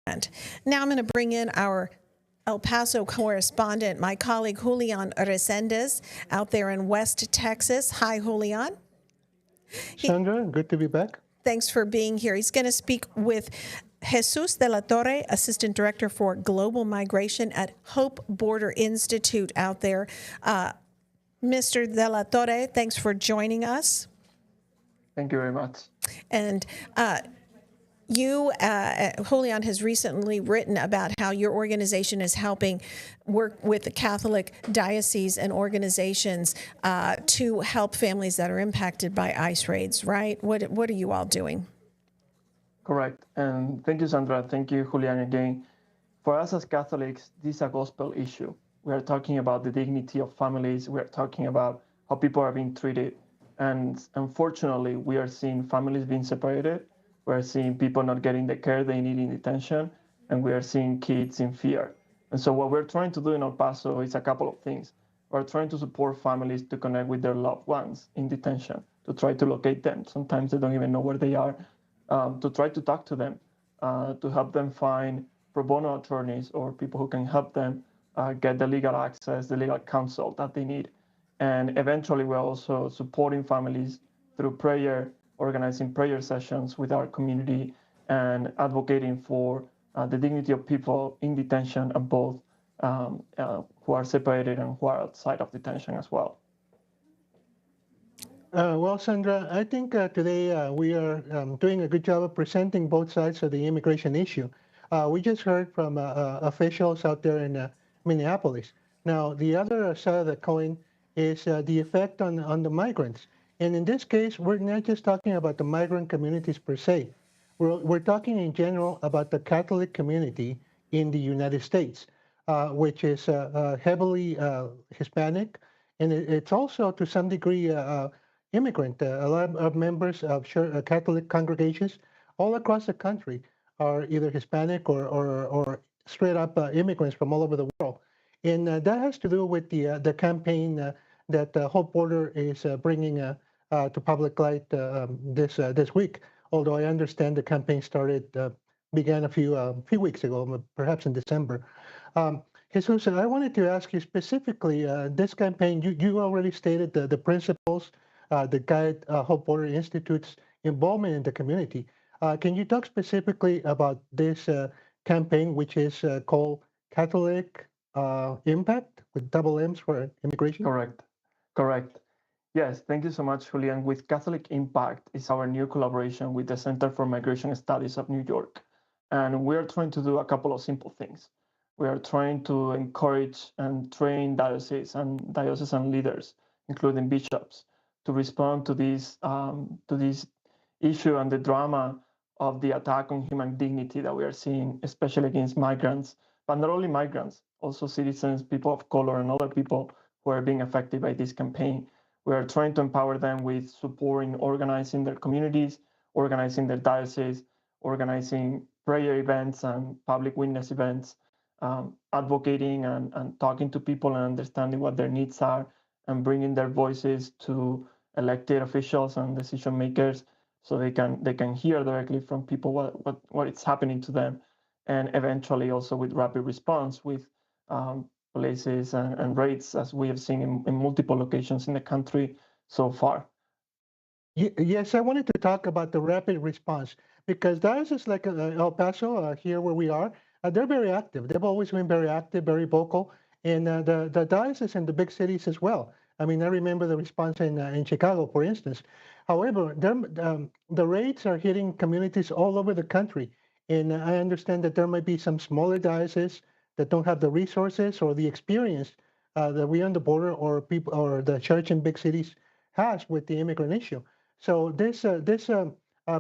Now I'm going to bring in our El Paso correspondent, my colleague Julian Resendez, out there in West Texas. Hi, Julian. Sandra, good to be back. Thanks for being here. He's going to speak with Jesus de la Torre, Assistant Director for Global Migration at Hope Border Institute out there. Mr. de la Torre, thanks for joining us. Thank you very much. And Julian has recently written about how your organization is helping work with the Catholic diocese and organizations to help families that are impacted by ICE raids, right? What are you all doing? Correct. And thank you, Sandra. Thank you, Julian, again. For us as Catholics, this is a gospel issue. We are talking about the dignity of families. We are talking about how people are being treated. And unfortunately, we are seeing families being separated. We're seeing people not getting the care they need in detention, and we are seeing kids in fear. And so what we're trying to do in El Paso is a couple of things. We're trying to support families to connect with their loved ones in detention, to try to locate them. Sometimes they don't even know where they are, to try to talk to them, to help them find pro bono attorneys or people who can help them get the legal access, the legal counsel that they need. And eventually, we're also supporting families through prayer, organizing prayer sessions with our community and advocating for the dignity of people in detention and both who are separated and who are outside of detention as well. Well, Sandra, I think today we are doing a good job of presenting both sides of the immigration issue. We just heard from officials out there in Minneapolis. Now, the other side of the coin is the effect on the migrants. And in this case, we're not just talking about the migrant communities per se. We're talking in general about the Catholic community in the United States, which is heavily Hispanic, and it's also to some degree immigrant. A lot of members of Catholic congregations all across the country are either Hispanic or straight up immigrants from all over the world. And that has to do with the campaign that Hope Border is bringing to public light this week. Although I understand the campaign began a few weeks ago, perhaps in December. Jesus, I wanted to ask you specifically, this campaign, you already stated the principles that guide Hope Border Institute's involvement in the community. Can you talk specifically about this campaign, which is called Catholic Impact, with double M's for immigration? Correct. Yes, thank you so much, Julian. With Catholic Impact is our new collaboration with the Center for Migration Studies of New York. And we are trying to do a couple of simple things. We are trying to encourage and train diocesan leaders, including bishops, to respond to this issue and the drama of the attack on human dignity that we are seeing, especially against migrants, but not only migrants, also citizens, people of color, and other people who are being affected by this campaign. We are trying to empower them with supporting organizing their communities, organizing their diocese, organizing prayer events and public witness events, advocating and talking to people and understanding what their needs are, and bringing their voices to elected officials and decision makers so they can hear directly from people what is happening to them, and eventually also with rapid response with places and raids, as we have seen in multiple locations in the country so far. Yes, I wanted to talk about the rapid response because dioceses like El Paso, here where we are, they're very active. They've always been very active, very vocal, and the diocese in the big cities as well. I mean, I remember the response in Chicago, for instance. However, the raids are hitting communities all over the country, and I understand that there might be some smaller dioceses that don't have the resources or the experience that we on the border or people or the church in big cities has with the immigrant issue. So this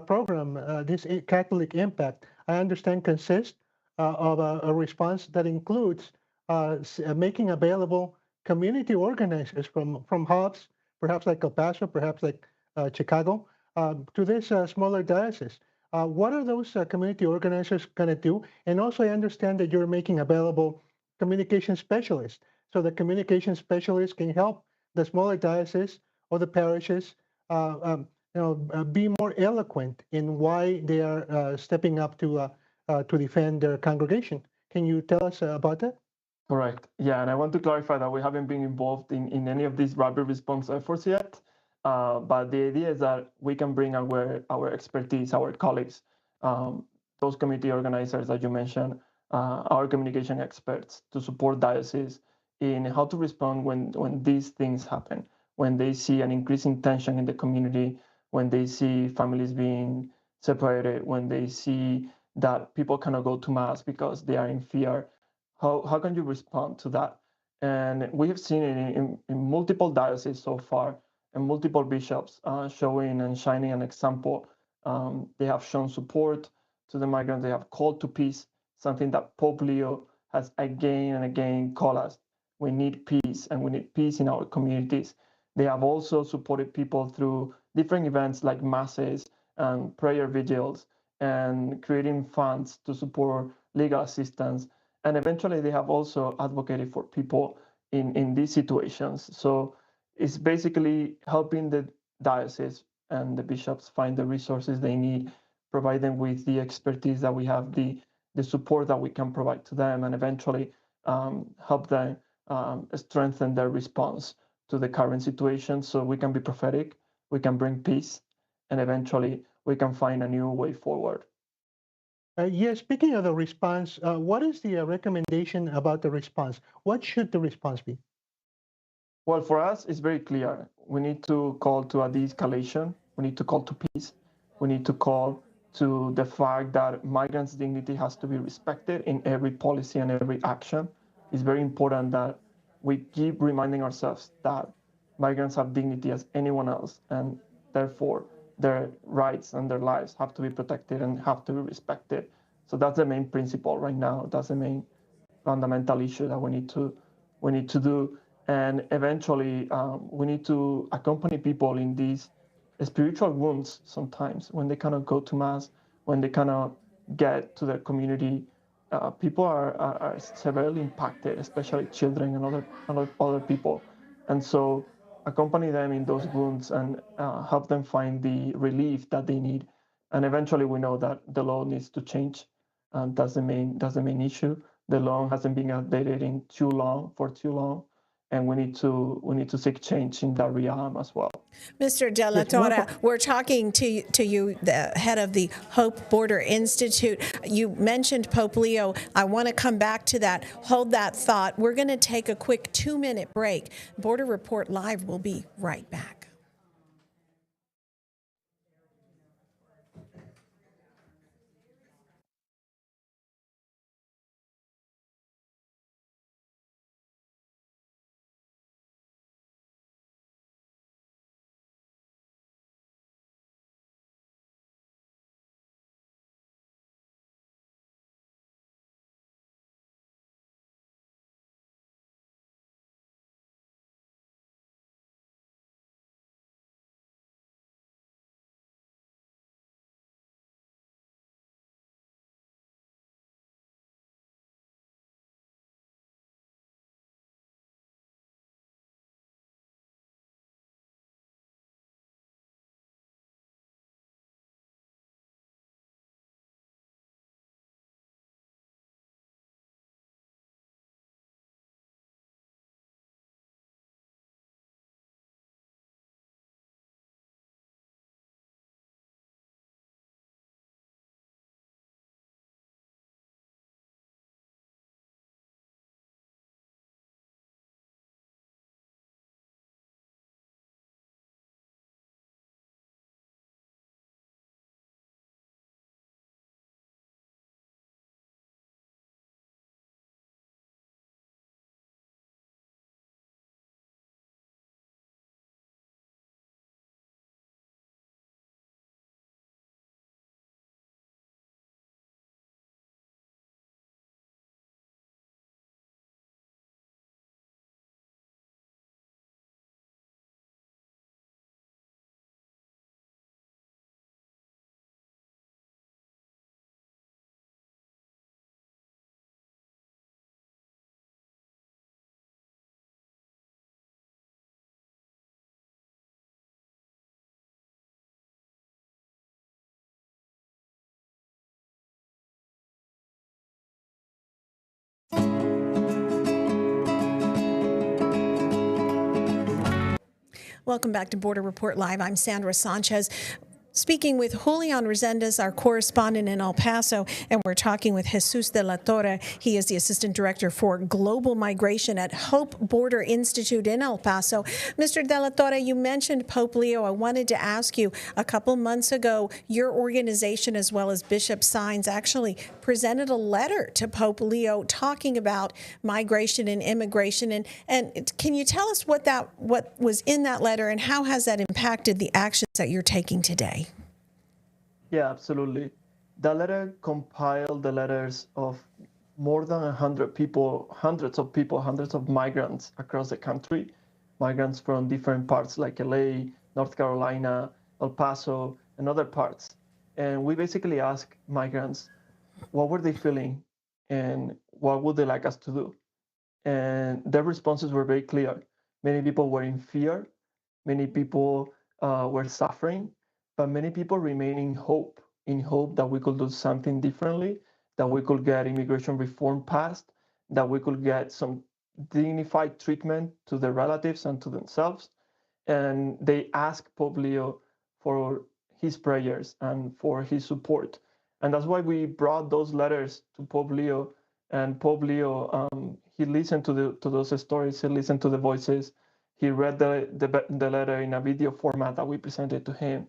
program, this Catholic Impact, I understand consists of a response that includes making available community organizers from hubs, perhaps like El Paso, perhaps like Chicago, to this smaller diocese. What are those community organizers going to do? And also, I understand that you're making available communication specialists, so the communication specialists can help the smaller dioceses or the parishes, be more eloquent in why they are stepping up to to defend their congregation. Can you tell us about that? Correct. Yeah, and I want to clarify that we haven't been involved in any of these rapid response efforts yet. But the idea is that we can bring our expertise, our colleagues, um, those community organizers that you mentioned, our communication experts to support dioceses in how to respond when these things happen, when they see an increasing tension in the community, when they see families being separated, when they see that people cannot go to mass because they are in fear. How can you respond to that? And we have seen it in multiple dioceses so far, and multiple bishops showing and shining an example. They have shown support to the migrants. They have called to peace, something that Pope Leo has again and again called us. We need peace, and we need peace in our communities. They have also supported people through different events like masses and prayer vigils and creating funds to support legal assistance. And eventually, they have also advocated for people in these situations. So it's basically helping the diocese and the bishops find the resources they need, provide them with the expertise that we have, the support that we can provide to them, and eventually help them strengthen their response to the current situation so we can be prophetic, we can bring peace, and eventually we can find a new way forward. Yeah, speaking of the response, what is the recommendation about the response? What should the response be? Well, for us, it's very clear. We need to call to a de-escalation. We need to call to peace. We need to call to the fact that migrants' dignity has to be respected in every policy and every action. It's very important that we keep reminding ourselves that migrants have dignity as anyone else, and therefore their rights and their lives have to be protected and have to be respected. So that's the main principle right now. That's the main fundamental issue that we need to do, and eventually we need to accompany people in these spiritual wounds sometimes when they cannot go to mass, when they cannot get to their community. People are severely impacted, especially children and other people, and so accompany them in those wounds and help them find the relief that they need. And eventually, we know that the law needs to change, and that's the main issue. The law hasn't been updated in for too long, and we need to seek change in that realm as well. Mr. De La Yes, one. Torre, we're talking to you, the head of the Hope Border Institute. You mentioned Pope Leo. I want to come back to that. Hold that thought. We're going to take a quick 2-minute break. Border Report Live will be right back. Welcome back to Border Report Live. I'm Sandra Sanchez. Speaking with Julian Resendez, our correspondent in El Paso, and we're talking with Jesus de la Torre. He is the Assistant Director for Global Migration at Hope Border Institute in El Paso. Mr. de la Torre, you mentioned Pope Leo. I wanted to ask you, a couple months ago, your organization, as well as Bishop Signs, actually presented a letter to Pope Leo talking about migration and immigration. And can you tell us what was in that letter, and how has that impacted the actions that you're taking today? Yeah, absolutely. The letter compiled the letters of more than 100 people, hundreds of migrants across the country, migrants from different parts like LA, North Carolina, El Paso, and other parts. And we basically asked migrants, what were they feeling and what would they like us to do? And their responses were very clear. Many people were in fear, many people were suffering, but many people remain in hope that we could do something differently, that we could get immigration reform passed, that we could get some dignified treatment to their relatives and to themselves. And they asked Pope Leo for his prayers and for his support. And that's why we brought those letters to Pope Leo. And Pope Leo, he listened to those stories, he listened to the voices, he read the letter in a video format that we presented to him.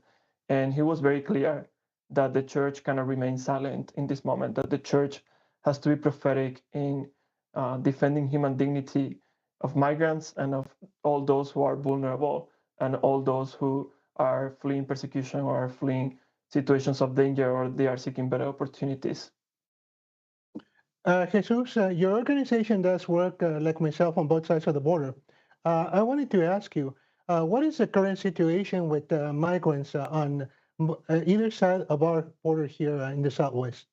And he was very clear that the church cannot remain silent in this moment, that the church has to be prophetic in defending human dignity of migrants and of all those who are vulnerable and all those who are fleeing persecution or are fleeing situations of danger or they are seeking better opportunities. Jesus, your organization does work like myself on both sides of the border. I wanted to ask you, what is the current situation with migrants on either side of our border here in the Southwest?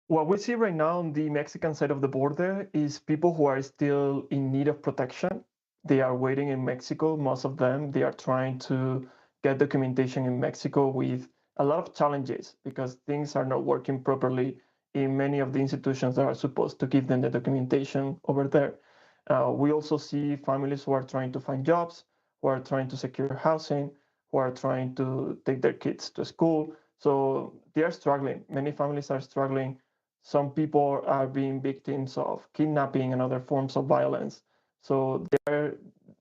What we see right now on the Mexican side of the border is people who are still in need of protection. They are waiting in Mexico, most of them. They are trying to get documentation in Mexico with a lot of challenges because things are not working properly in many of the institutions that are supposed to give them the documentation over there. We also see families who are trying to find jobs, who are trying to secure housing, who are trying to take their kids to school. So they are struggling. Many families are struggling. Some people are being victims of kidnapping and other forms of violence. So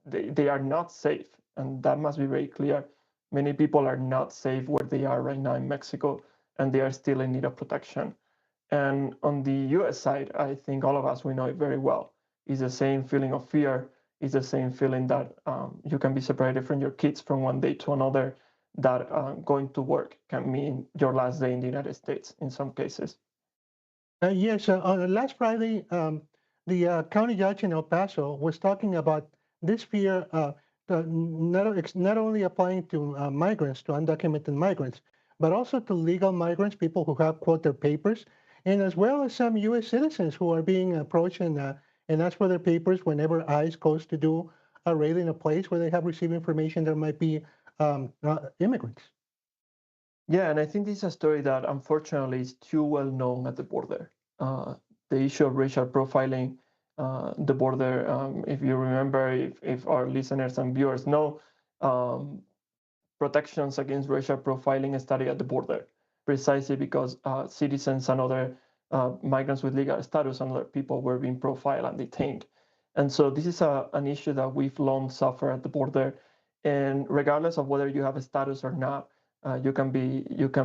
they are not safe, and that must be very clear. Many people are not safe where they are right now in Mexico, and they are still in need of protection. And on the US side, I think all of us, we know it very well. It's the same feeling of fear. It's the same feeling that you can be separated from your kids from one day to another, that going to work can mean your last day in the United States in some cases. Yes, on last Friday, the county judge in El Paso was talking about this fear not only applying to migrants, to undocumented migrants, but also to legal migrants, people who have, quote, their papers, and as well as some U.S. citizens who are being approached and asked for their papers whenever ICE goes to do a raid in a place where they have received information there might be immigrants. Yeah, and I think this is a story that unfortunately is too well known at the border. Uh, the issue of racial profiling, the border, if you remember, if our listeners and viewers know, um, protections against racial profiling started at the border, precisely because citizens and other migrants with legal status and other people were being profiled and detained. And so this is an issue that we've long suffered at the border. And regardless of whether you have a status or not, you can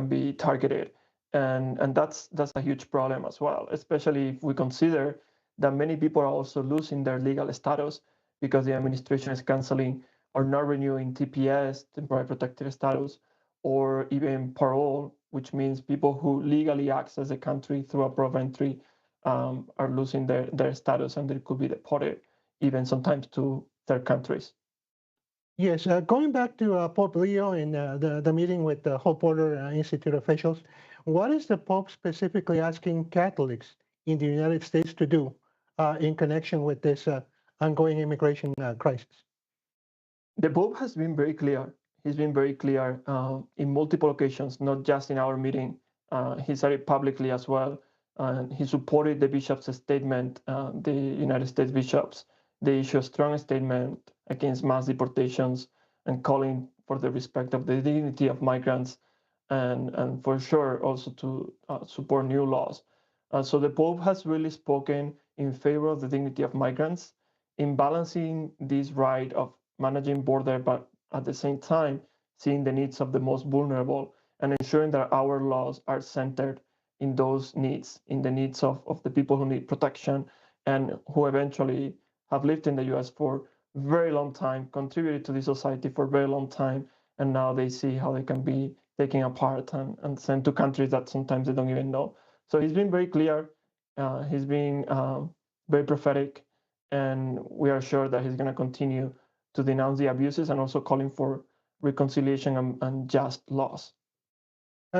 be targeted, and that's a huge problem as well, especially if we consider that many people are also losing their legal status because the administration is canceling or not renewing TPS, temporary protected status, or even parole, which means people who legally access the country through a port of entry are losing their status and they could be deported, even sometimes to third countries. Yes, going back to Pope Leo and the meeting with the Hope Border Institute officials, what is the Pope specifically asking Catholics in the United States to do in connection with this ongoing immigration crisis? The Pope has been very clear. He's been very clear in multiple occasions, not just in our meeting. He said it publicly as well. And he supported the bishops' statement, the United States bishops, they issue a strong statement against mass deportations and calling for the respect of the dignity of migrants and for sure also to support new laws. So the Pope has really spoken in favor of the dignity of migrants in balancing this right of managing border, but at the same time, seeing the needs of the most vulnerable and ensuring that our laws are centered in those needs, in the needs of the people who need protection and who eventually have lived in the US for a very long time, contributed to the society for a very long time, and now they see how they can be taken apart and sent to countries that sometimes they don't even know. So he's been very clear, he's been very prophetic, and we are sure that he's going to continue to denounce the abuses and also calling for reconciliation and just laws.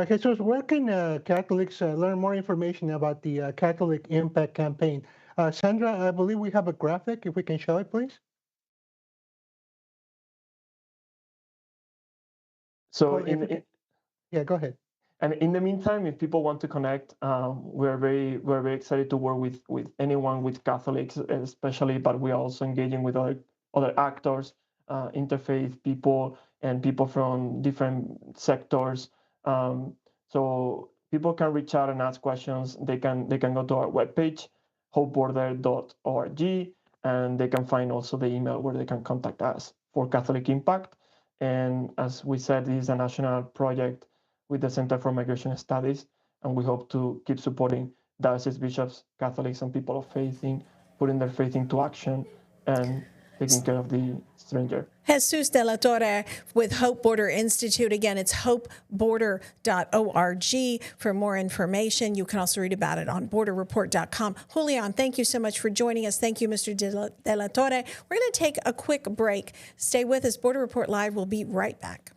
Jesus, where can Catholics learn more information about the Catholic Impact Campaign? Sandra, I believe we have a graphic. If we can show it, please. So yeah, go ahead. And in the meantime, if people want to connect, we're very excited to work with anyone with Catholics, especially. But we are also engaging with other actors, interfaith people, and people from different sectors. So people can reach out and ask questions. They can go to our webpage, hopeborder.org, and they can find also the email where they can contact us for Catholic Impact. And as we said, this is a national project with the Center for Migration Studies, and we hope to keep supporting diocese bishops, Catholics, and people of faith in putting their faith into action and taking care of the stranger. Jesus de la Torre with Hope Border Institute. Again, it's hopeborder.org for more information. You can also read about it on borderreport.com. Julian, thank you so much for joining us. Thank you, Mr. de la Torre. We're going to take a quick break. Stay with us. Border Report Live will be right back.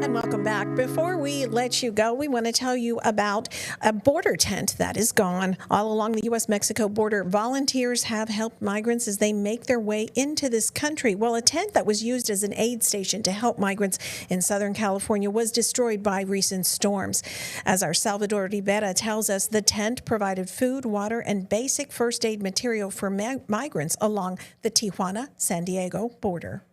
Welcome back. Before we let you go, we want to tell you about a border tent that is gone. All along the U.S.-Mexico border, volunteers have helped migrants as they make their way into this country. Well, a tent that was used as an aid station to help migrants in Southern California was destroyed by recent storms. As our Salvador Rivera tells us, the tent provided food, water, and basic first aid material for migrants along the Tijuana-San Diego border.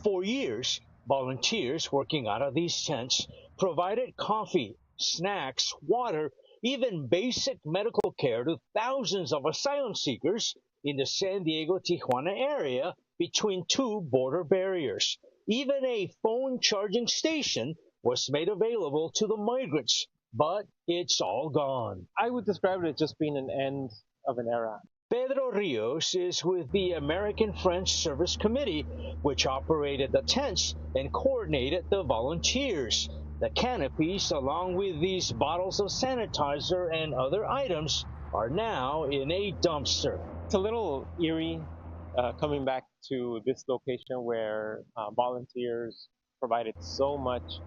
For years, volunteers working out of these tents provided coffee, snacks, water, even basic medical care to thousands of asylum seekers in the San Diego-Tijuana area between two border barriers. Even a phone charging station was made available to the migrants, but it's all gone. I would describe it as just being an end of an era. Pedro Rios is with the American French Service Committee, which operated the tents and coordinated the volunteers. The canopies, along with these bottles of sanitizer and other items, are now in a dumpster. It's a little eerie coming back to this location where volunteers provided so much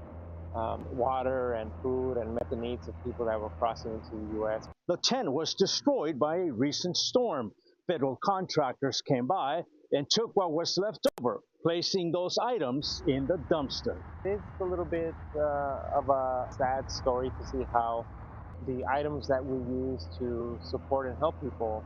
water and food and met the needs of people that were crossing into the U.S. The tent was destroyed by a recent storm. Federal contractors came by and took what was left over, placing those items in the dumpster. It's a little bit of a sad story to see how the items that we use to support and help people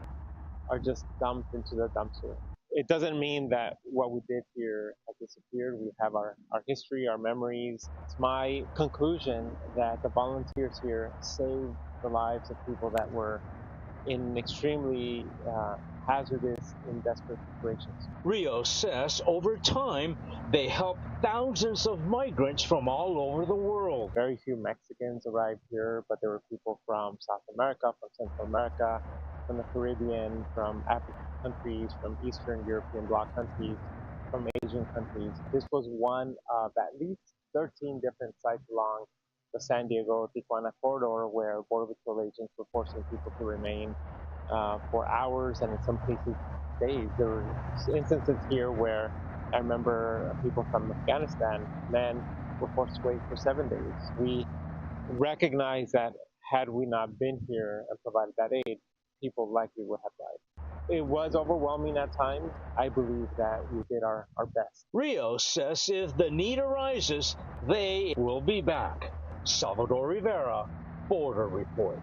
are just dumped into the dumpster. It doesn't mean that what we did here has disappeared. We have our history, our memories. It's my conclusion that the volunteers here saved the lives of people that were in extremely hazardous and desperate situations. Rio says over time, they helped thousands of migrants from all over the world. Very few Mexicans arrived here, but there were people from South America, from Central America, from the Caribbean, from African countries, from Eastern European bloc countries, from Asian countries. This was one of at least 13 different sites along the San Diego-Tijuana corridor where Border Patrol agents were forcing people to remain for hours and in some cases days. There were instances here where I remember people from Afghanistan, men were forced to wait for 7 days. We recognize that had we not been here and provided that aid, people likely would have died. It was overwhelming at times. I believe that we did our best. Rio says if the need arises, they will be back. Salvador Rivera, Border Report.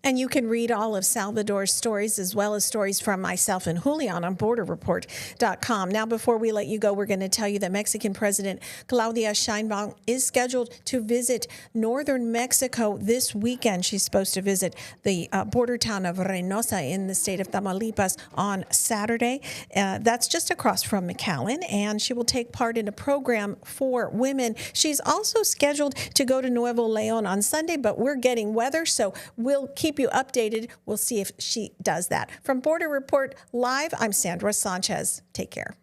And you can read all of Salvador's stories as well as stories from myself and Julian on borderreport.com. Now, before we let you go, we're going to tell you that Mexican President Claudia Sheinbaum is scheduled to visit northern Mexico this weekend. She's supposed to visit the border town of Reynosa in the state of Tamaulipas on Saturday. That's just across from McAllen, and she will take part in a program for women. She's also scheduled to go to Nuevo Leon on Sunday, but we're getting weather, so we'll keep you updated. We'll see if she does that. From Border Report Live, I'm Sandra Sanchez. Take care.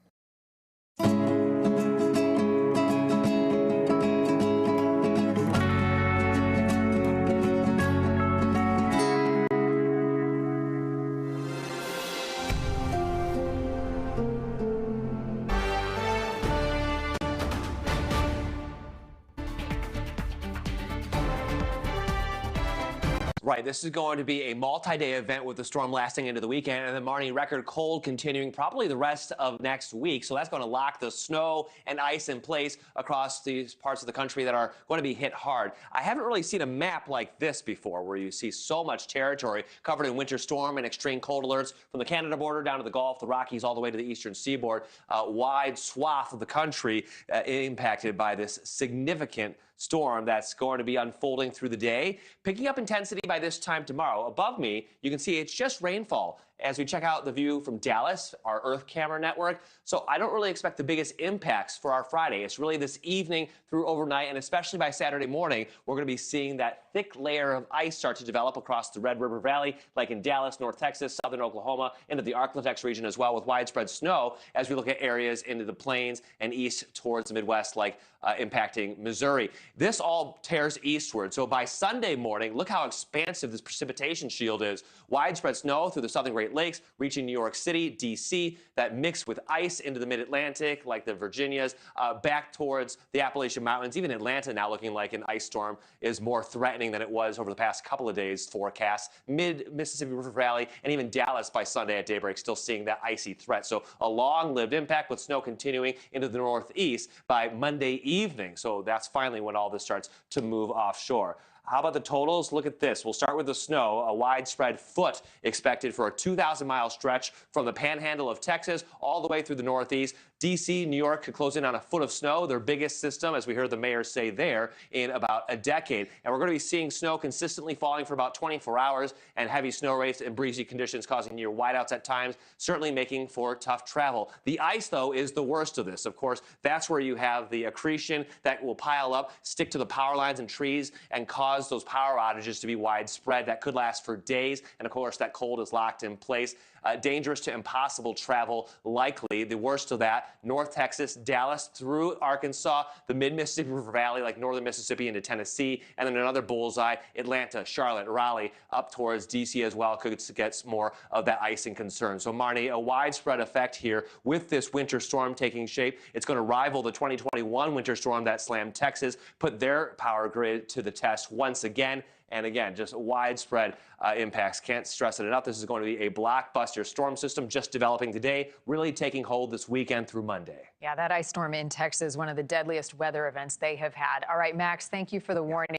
Right, this is going to be a multi-day event with the storm lasting into the weekend and the Marnie record cold continuing probably the rest of next week. So that's going to lock the snow and ice in place across these parts of the country that are going to be hit hard. I haven't really seen a map like this before where you see so much territory covered in winter storm and extreme cold alerts from the Canada border down to the Gulf, the Rockies, all the way to the eastern seaboard. Wide swath of the country impacted by this significant storm that's going to be unfolding through the day, picking up intensity by this time tomorrow. Above me, you can see it's just rainfall. As we check out the view from Dallas, our Earth camera network. So I don't really expect the biggest impacts for our Friday. It's really this evening through overnight, and especially by Saturday morning, we're going to be seeing that thick layer of ice start to develop across the Red River Valley, like in Dallas, North Texas, southern Oklahoma, into the Arklatex region as well, with widespread snow as we look at areas into the plains and east towards the Midwest, like impacting Missouri. This all tears eastward. So by Sunday morning, look how expansive this precipitation shield is. Widespread snow through the southern Great Lakes, reaching New York City, D.C., that mixed with ice into the mid-Atlantic, like the Virginias, back towards the Appalachian Mountains. Even Atlanta now looking like an ice storm is more threatening than it was over the past couple of days forecasts. Mid-Mississippi River Valley and even Dallas by Sunday at daybreak still seeing that icy threat. So a long-lived impact with snow continuing into the northeast by Monday evening. So that's finally when all this starts to move offshore. How about the totals? Look at this. We'll start with the snow. A widespread foot expected for a 2,000-mile stretch from the panhandle of Texas all the way through the Northeast. D.C., New York could close in on a foot of snow, their biggest system, as we heard the mayor say there, in about a decade. And we're going to be seeing snow consistently falling for about 24 hours and heavy snow rates and breezy conditions causing near whiteouts at times, certainly making for tough travel. The ice, though, is the worst of this. Of course, that's where you have the accretion that will pile up, stick to the power lines and trees, and cause those power outages to be widespread. That could last for days. And of course, that cold is locked in place. Dangerous to impossible travel, likely. The worst of that, North Texas, Dallas through Arkansas, the mid-Mississippi River Valley, like northern Mississippi into Tennessee, and then another bullseye, Atlanta, Charlotte, Raleigh, up towards D.C. as well, could get more of that icing concern. So, Marnie, a widespread effect here with this winter storm taking shape. It's going to rival the 2021 winter storm that slammed Texas, put their power grid to the test once again. And again, just widespread impacts. Can't stress it enough. This is going to be a blockbuster storm system just developing today, really taking hold this weekend through Monday. Yeah, that ice storm in Texas, one of the deadliest weather events they have had. All right, Max, thank you for the warning.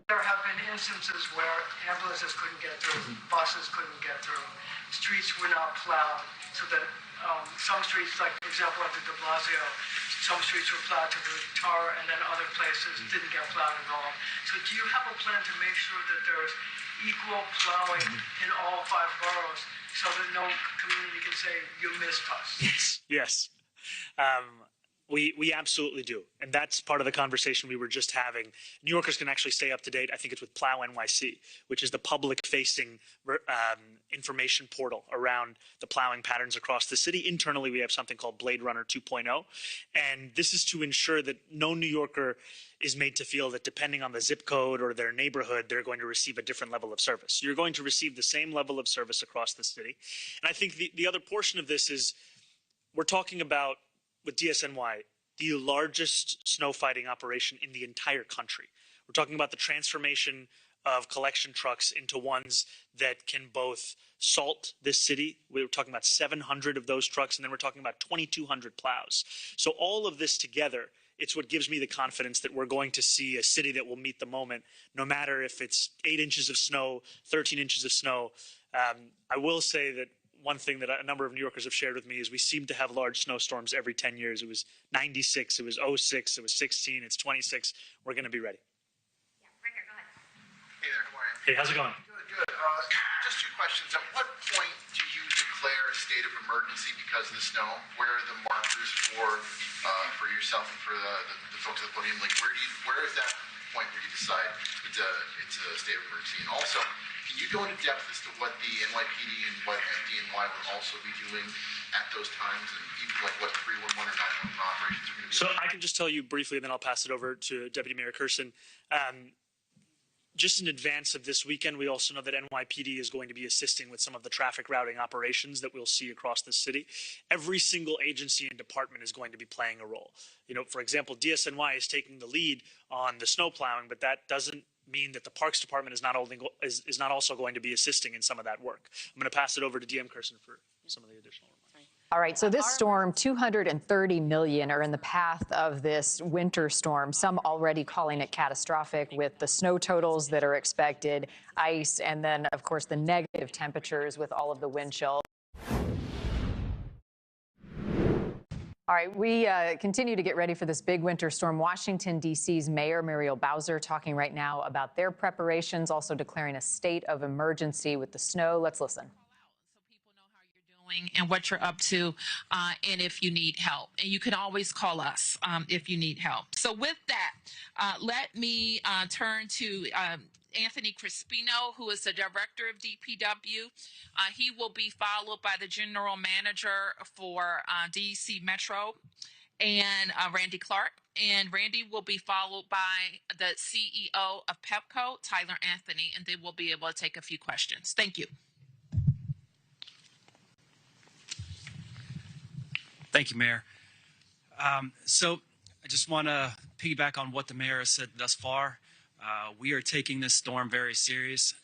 There have been instances where ambulances couldn't get through, buses couldn't get through, streets were not plowed, so that some streets, like for example at the de Blasio, some streets were plowed to the tar, and then other places didn't get plowed at all. So do you have a plan to make sure that there's equal plowing in all 5 boroughs so that no community can say, you missed us? Yes. We absolutely do. And that's part of the conversation we were just having. New Yorkers can actually stay up to date. I think it's with Plow NYC, which is the public-facing information portal around the plowing patterns across the city. Internally, we have something called Blade Runner 2.0. And this is to ensure that no New Yorker is made to feel that depending on the zip code or their neighborhood, they're going to receive a different level of service. You're going to receive the same level of service across the city. And I think the other portion of this is we're talking about, with DSNY, the largest snow fighting operation in the entire country. We're talking about the transformation of collection trucks into ones that can both salt this city. We were talking about 700 of those trucks, and then we're talking about 2,200 plows. So all of this together, it's what gives me the confidence that we're going to see a city that will meet the moment, no matter if it's 8 inches of snow, 13 inches of snow. I will say that one thing that a number of New Yorkers have shared with me is we seem to have large snowstorms every 10 years. It was 96, it was 06, it was 16, it's 26. We're going to be ready. Yeah, right here, go ahead. Hey there, good morning. Hey, how's it going? Good. Just 2 questions. At what point do you declare a state of emergency because of the snow? Where are the markers for yourself and for the folks at the podium? Like, where is that point where you decide it's a state of emergency? And also, can you go into depth as to what the NYPD and what FDNY would also be doing at those times, and even like what 311 or 911 operations are going to be? So I can just tell you briefly, and then I'll pass it over to Deputy Mayor Kirsten. Just in advance of this weekend, we also know that NYPD is going to be assisting with some of the traffic routing operations that we'll see across the city. Every single agency and department is going to be playing a role. You know, for example, DSNY is taking the lead on the snow plowing, but that doesn't mean that the Parks Department is not also going to be assisting in some of that work. I'm going to pass it over to DM Kirsten for some of the additional remarks. All right, so this storm, 230 million are in the path of this winter storm, some already calling it catastrophic with the snow totals that are expected, ice, and then, of course, the negative temperatures with all of the wind chill. All right, we continue to get ready for this big winter storm. Washington, D.C.'s Mayor Muriel Bowser talking right now about their preparations, also declaring a state of emergency with the snow. Let's listen. And what you're up to, and if you need help. And you can always call us if you need help. So with that, let me turn to Anthony Crispino, who is the director of DPW. He will be followed by the general manager for DC Metro, and Randy Clark. And Randy will be followed by the CEO of Pepco, Tyler Anthony, and they will be able to take a few questions. Thank you. Thank you, Mayor. So I just want to piggyback on what the mayor has said thus far. We are taking this storm very serious.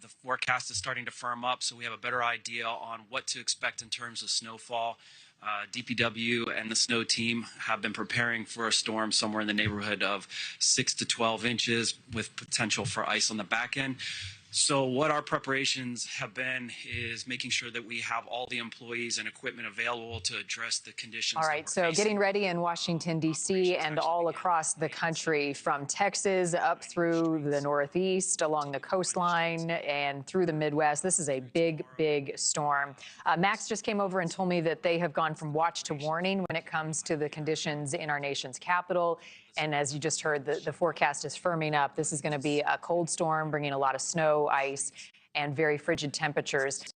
The forecast is starting to firm up, so we have a better idea on what to expect in terms of snowfall. DPW and the snow team have been preparing for a storm somewhere in the neighborhood of 6 to 12 inches with potential for ice on the back end. So what our preparations have been is making sure that we have all the employees and equipment available to address the conditions. All right, so getting ready in Washington, D.C. and all across the country, from Texas up through the Northeast, along the coastline, and through the Midwest. This is a big, big storm. Max just came over and told me that they have gone from watch to warning when it comes to the conditions in our nation's capital. And as you just heard, the forecast is firming up. This is going to be a cold storm, bringing a lot of snow, ice, and very frigid temperatures.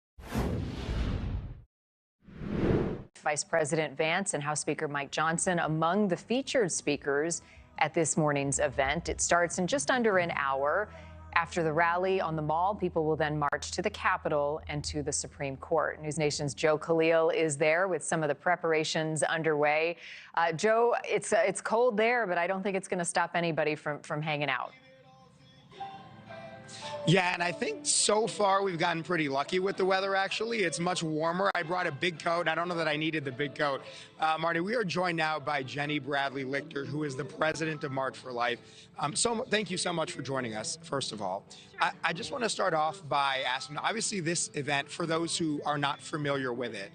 Vice President Vance and House Speaker Mike Johnson among the featured speakers at this morning's event. It starts in just under an hour. After the rally on the Mall, people will then march to the Capitol and to the Supreme Court. NewsNation's Joe Khalil is there with some of the preparations underway. Joe, it's cold there, but I don't think it's going to stop anybody from hanging out. Yeah, and I think so far we've gotten pretty lucky with the weather, actually. It's much warmer. I brought a big coat. I don't know that I needed the big coat. Marty, we are joined now by Jenny Bradley Lichter, who is the president of March for Life. So thank you so much for joining us, first of all. I just want to start off by asking, obviously this event, for those who are not familiar with it,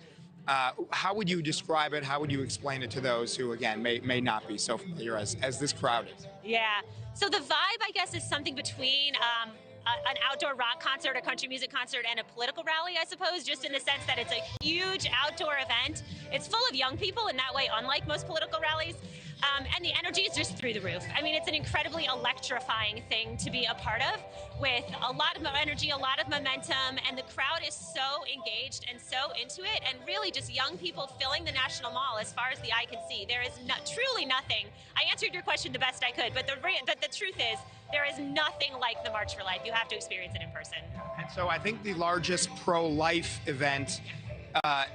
how would you describe it? How would you explain it to those who, again, may not be so familiar as this crowd is? Yeah, so the vibe, I guess, is something between an outdoor rock concert, a country music concert, and a political rally, I suppose, just in the sense that it's a huge outdoor event. It's full of young people in that way, unlike most political rallies. And the energy is just through the roof. I mean, it's an incredibly electrifying thing to be a part of, with a lot of energy, a lot of momentum, and the crowd is so engaged and so into it, and really just young people filling the National Mall as far as the eye can see. There is truly nothing. I answered your question the best I could, but the truth is, there is nothing like the March for Life. You have to experience it in person. And so I think the largest pro-life event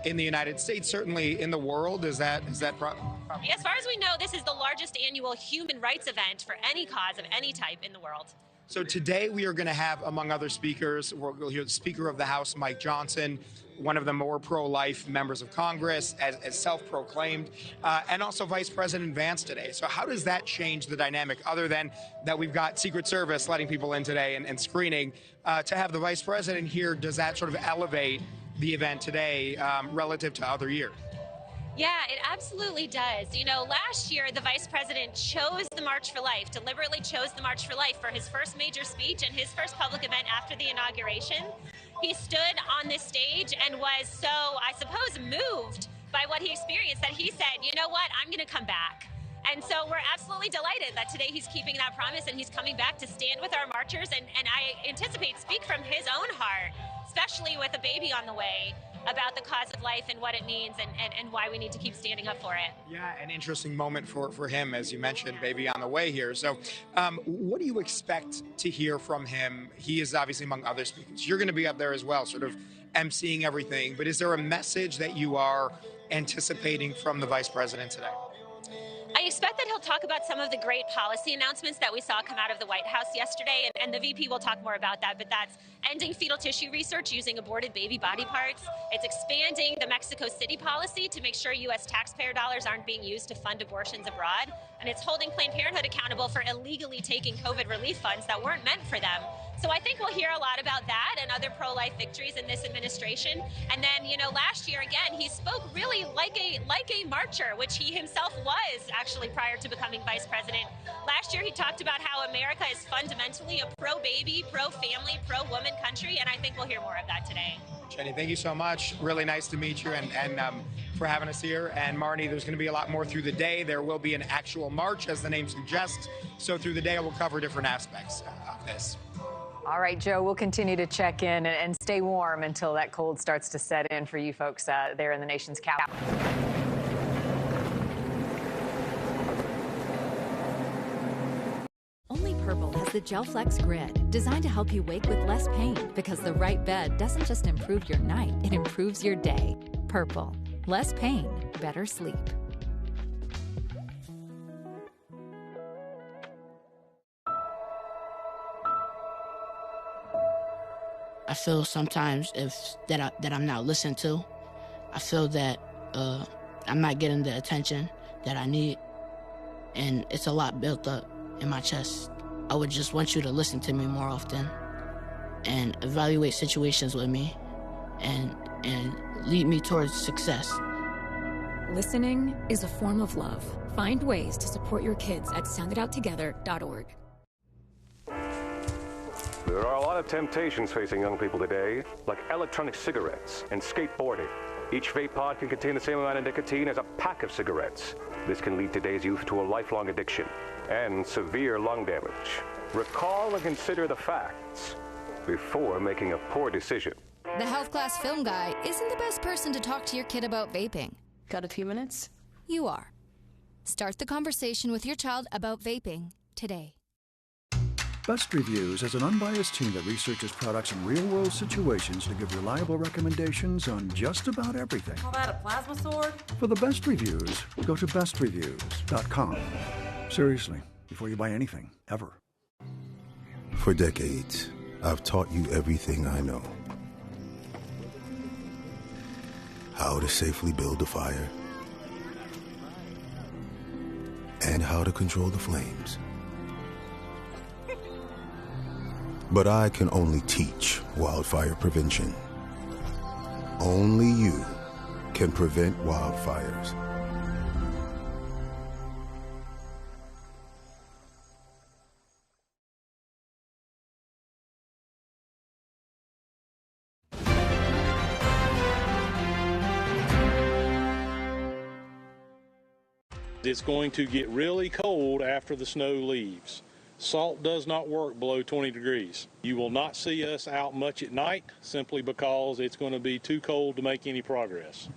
in the United States, certainly in the world, is that As far as we know, this is the largest annual human rights event for any cause of any type in the world. So today we are going to have, among other speakers, we'll hear the Speaker of the House, Mike Johnson, one of the more pro-life members of Congress, as self-proclaimed, and also Vice President Vance today. So how does that change the dynamic, other than that we've got Secret Service letting people in today and screening? To have the Vice President here, does that sort of elevate the event today relative to other years? Yeah, it absolutely does. You know, last year, the Vice President chose the March for Life, deliberately chose the March for Life for his first major speech and his first public event after the inauguration. He stood on this stage and was so, I suppose, moved by what he experienced that he said, you know what, I'm going to come back. And so we're absolutely delighted that today he's keeping that promise and he's coming back to stand with our marchers and I anticipate speak from his own heart, especially with a baby on the way, about the cause of life and what it means and why we need to keep standing up for it. Yeah, an interesting moment for him, as you mentioned, baby on the way here. So what do you expect to hear from him? He is obviously among other speakers. You're going to be up there as well, sort of emceeing everything. But is there a message that you are anticipating from the Vice President today? I expect that he'll talk about some of the great policy announcements that we saw come out of the White House yesterday, and the VP will talk more about that, but that's ending fetal tissue research using aborted baby body parts. It's expanding the Mexico City policy to make sure U.S. taxpayer dollars aren't being used to fund abortions abroad, and it's holding Planned Parenthood accountable for illegally taking COVID relief funds that weren't meant for them. So I think we'll hear a lot about that and other pro-life victories in this administration. And then, you know, last year, again, he spoke really like a marcher, which he himself was actually prior to becoming vice president. Last year, he talked about how America is fundamentally a pro-baby, pro-family, pro-woman country, and I think we'll hear more of that today. Jenny, thank you so much. Really nice to meet you and for having us here. And Marnie, there's going to be a lot more through the day. There will be an actual march, as the name suggests. So through the day, we'll cover different aspects of this. All right, Joe, we'll continue to check in and stay warm until that cold starts to set in for you folks there in the nation's capital. Only Purple has the Gel Flex Grid, designed to help you wake with less pain, because the right bed doesn't just improve your night, it improves your day. Purple. Less pain, better sleep. I feel sometimes that I'm not listened to. I feel that I'm not getting the attention that I need, and it's a lot built up in my chest. I would just want you to listen to me more often and evaluate situations with me and lead me towards success. Listening is a form of love. Find ways to support your kids at sounditouttogether.org. There are a lot of temptations facing young people today, like electronic cigarettes and skateboarding. Each vape pod can contain the same amount of nicotine as a pack of cigarettes. This can lead today's youth to a lifelong addiction and severe lung damage. Recall and consider the facts before making a poor decision. The health class film guy isn't the best person to talk to your kid about vaping. Got a few minutes? You are. Start the conversation with your child about vaping today. Best Reviews is an unbiased team that researches products in real-world situations to give reliable recommendations on just about everything. Call that a plasma sword? For the best reviews, go to bestreviews.com. Seriously, before you buy anything, ever. For decades, I've taught you everything I know. How to safely build a fire, and how to control the flames. But I can only teach wildfire prevention. Only you can prevent wildfires. It's going to get really cold after the snow leaves. Salt does not work below 20 degrees. You will not see us out much at night simply because it's going to be too cold to make any progress.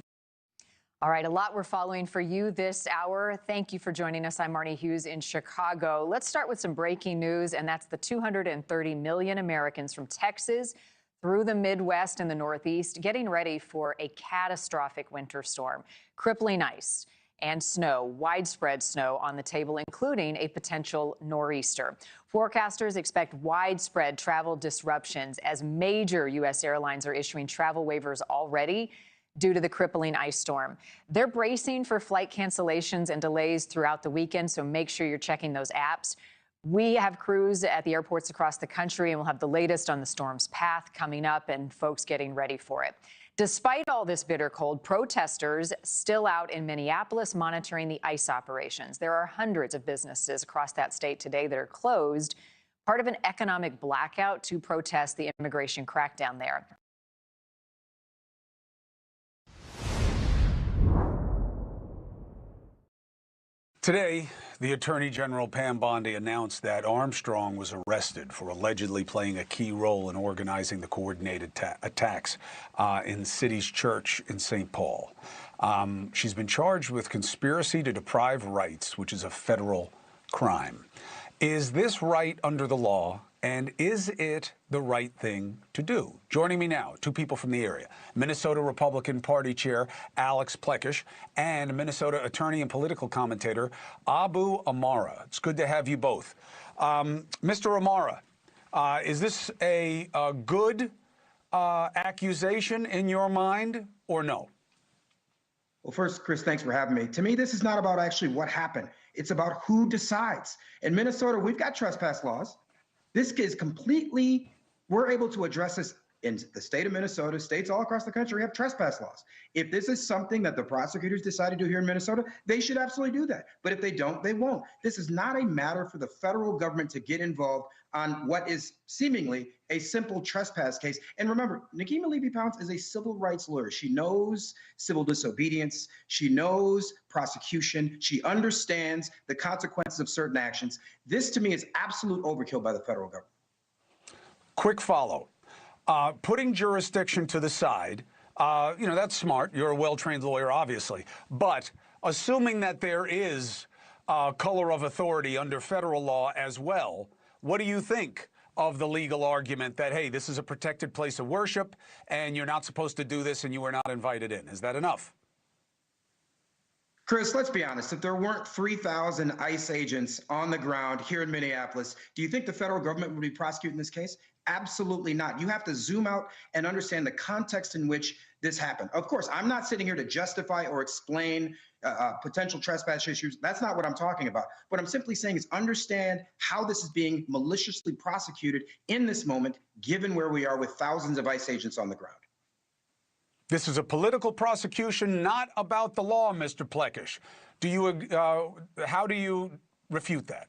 All right, a lot we're following for you this hour. Thank you for joining us. I'm Marnie Hughes in Chicago. Let's start with some breaking news, and that's the 230 million Americans from Texas through the Midwest and the Northeast getting ready for a catastrophic winter storm. Crippling ice and snow, widespread snow on the table, including a potential nor'easter. Forecasters expect widespread travel disruptions as major U.S. airlines are issuing travel waivers already due to the crippling ice storm. They're bracing for flight cancellations and delays throughout the weekend, so make sure you're checking those apps. We have crews at the airports across the country, and we'll have the latest on the storm's path coming up and folks getting ready for it. Despite all this bitter cold, protesters still out in Minneapolis monitoring the ice operations. There are hundreds of businesses across that state today that are closed, part of an economic blackout to protest the immigration crackdown there. Today, the Attorney General Pam Bondi announced that Armstrong was arrested for allegedly playing a key role in organizing the coordinated attacks in the city's church in St. Paul. She's been charged with conspiracy to deprive rights, which is a federal crime. Is this right under the law? And is it the right thing to do? Joining me now, two people from the area, Minnesota Republican Party Chair Alex Plekish and Minnesota attorney and political commentator Abu Amara. It's good to have you both. Mr. Amara, is this a good accusation in your mind or no? Well, first, Chris, thanks for having me. To me, this is not about actually what happened. It's about who decides. In Minnesota, we've got trespass laws. This is completely, we're able to address this in the state of Minnesota, states all across the country have trespass laws. If this is something that the prosecutors decide to do here in Minnesota, they should absolutely do that. But if they don't, they won't. This is not a matter for the federal government to get involved on what is seemingly a simple trespass case. And remember, Nikema Levy-Pounce is a civil rights lawyer. She knows civil disobedience. She knows prosecution. She understands the consequences of certain actions. This, to me, is absolute overkill by the federal government. Quick follow. Putting jurisdiction to the side, that's smart. You're a well-trained lawyer, obviously. But assuming that there is color of authority under federal law as well, what do you think of the legal argument that, hey, this is a protected place of worship and you're not supposed to do this and you were not invited in? Is that enough? Chris, let's be honest. If there weren't 3,000 ICE agents on the ground here in Minneapolis, do you think the federal government would be prosecuting this case? Absolutely not. You have to zoom out and understand the context in which this happened. Of course, I'm not sitting here to justify or explain potential trespass issues. That's not what I'm talking about. What I'm simply saying is understand how this is being maliciously prosecuted in this moment, given where we are with thousands of ICE agents on the ground. This is a political prosecution, not about the law, Mr. Plekish. How do you refute that?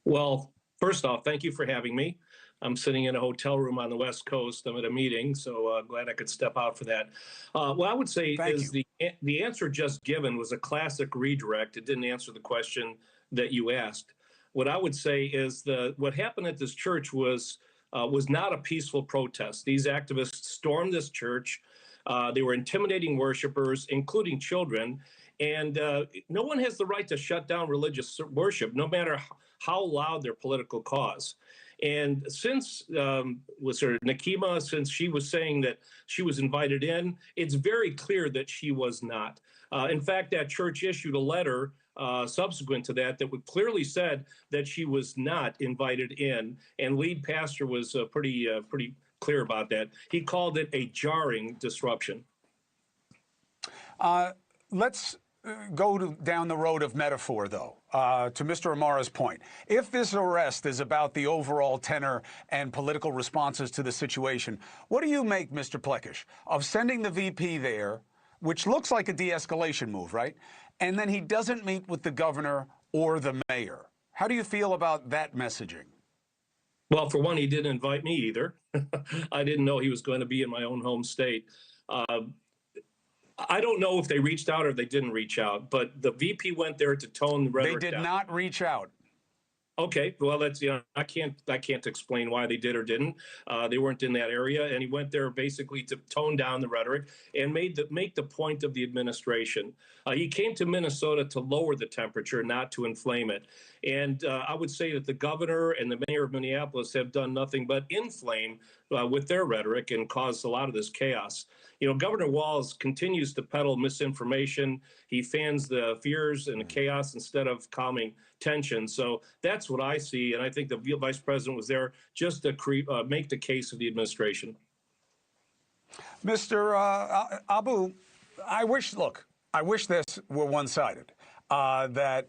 Well, first off, thank you for having me. I'm sitting in a hotel room on the West Coast. I'm at a meeting, so glad I could step out for that. What I would say is the answer just given was a classic redirect. It didn't answer the question that you asked. What I would say is what happened at this church was not a peaceful protest. These activists stormed this church. They were intimidating worshipers, including children. And no one has the right to shut down religious worship, no matter how loud their political cause. And since was her Nakima, since she was saying that she was invited in, it's very clear that she was not. In fact, that church issued a letter subsequent to that would clearly said that she was not invited in, and lead pastor was pretty clear about that. He called it a jarring disruption. Let's go down the road of metaphor, though, to Mr. Amara's point. If this arrest is about the overall tenor and political responses to the situation, what do you make, Mr. Plekish, of sending the VP there, which looks like a de-escalation move, right? And then he doesn't meet with the governor or the mayor. How do you feel about that messaging? Well, for one, he didn't invite me either. I didn't know he was going to be in my own home state. I don't know if they reached out or they didn't reach out, but the VP went there to tone the rhetoric down. They did not reach out. Okay, well, that's, I can't explain why they did or didn't. They weren't in that area, and he went there basically to tone down the rhetoric and make the point of the administration. He came to Minnesota to lower the temperature, not to inflame it. And I would say that the governor and the mayor of Minneapolis have done nothing but inflame with their rhetoric and caused a lot of this chaos. Governor Walz continues to peddle misinformation. He fans the fears and the chaos instead of calming tension. So that's what I see. And I think the vice president was there just to make the case of the administration. Mr. Abu, I wish this were one-sided. Walz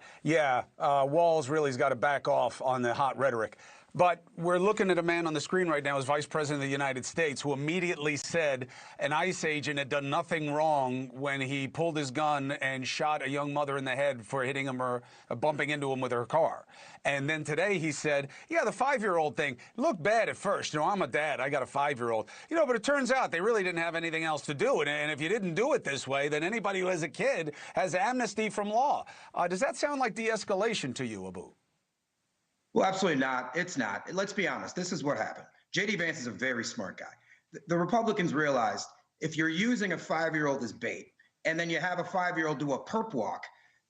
really's got to back off on the hot rhetoric. But we're looking at a man on the screen right now as Vice President of the United States who immediately said an ICE agent had done nothing wrong when he pulled his gun and shot a young mother in the head for hitting him or bumping into him with her car. And then today he said, yeah, the 5-year-old thing looked bad at first. I'm a dad. I got a 5-year-old. But it turns out they really didn't have anything else to do. And if you didn't do it this way, then anybody who has a kid has amnesty from law. Does that sound like de-escalation to you, Abu? Well, absolutely not. It's not. Let's be honest. This is what happened. J.D. Vance is a very smart guy. The Republicans realized if you're using a 5-year-old as bait and then you have a 5-year-old do a perp walk,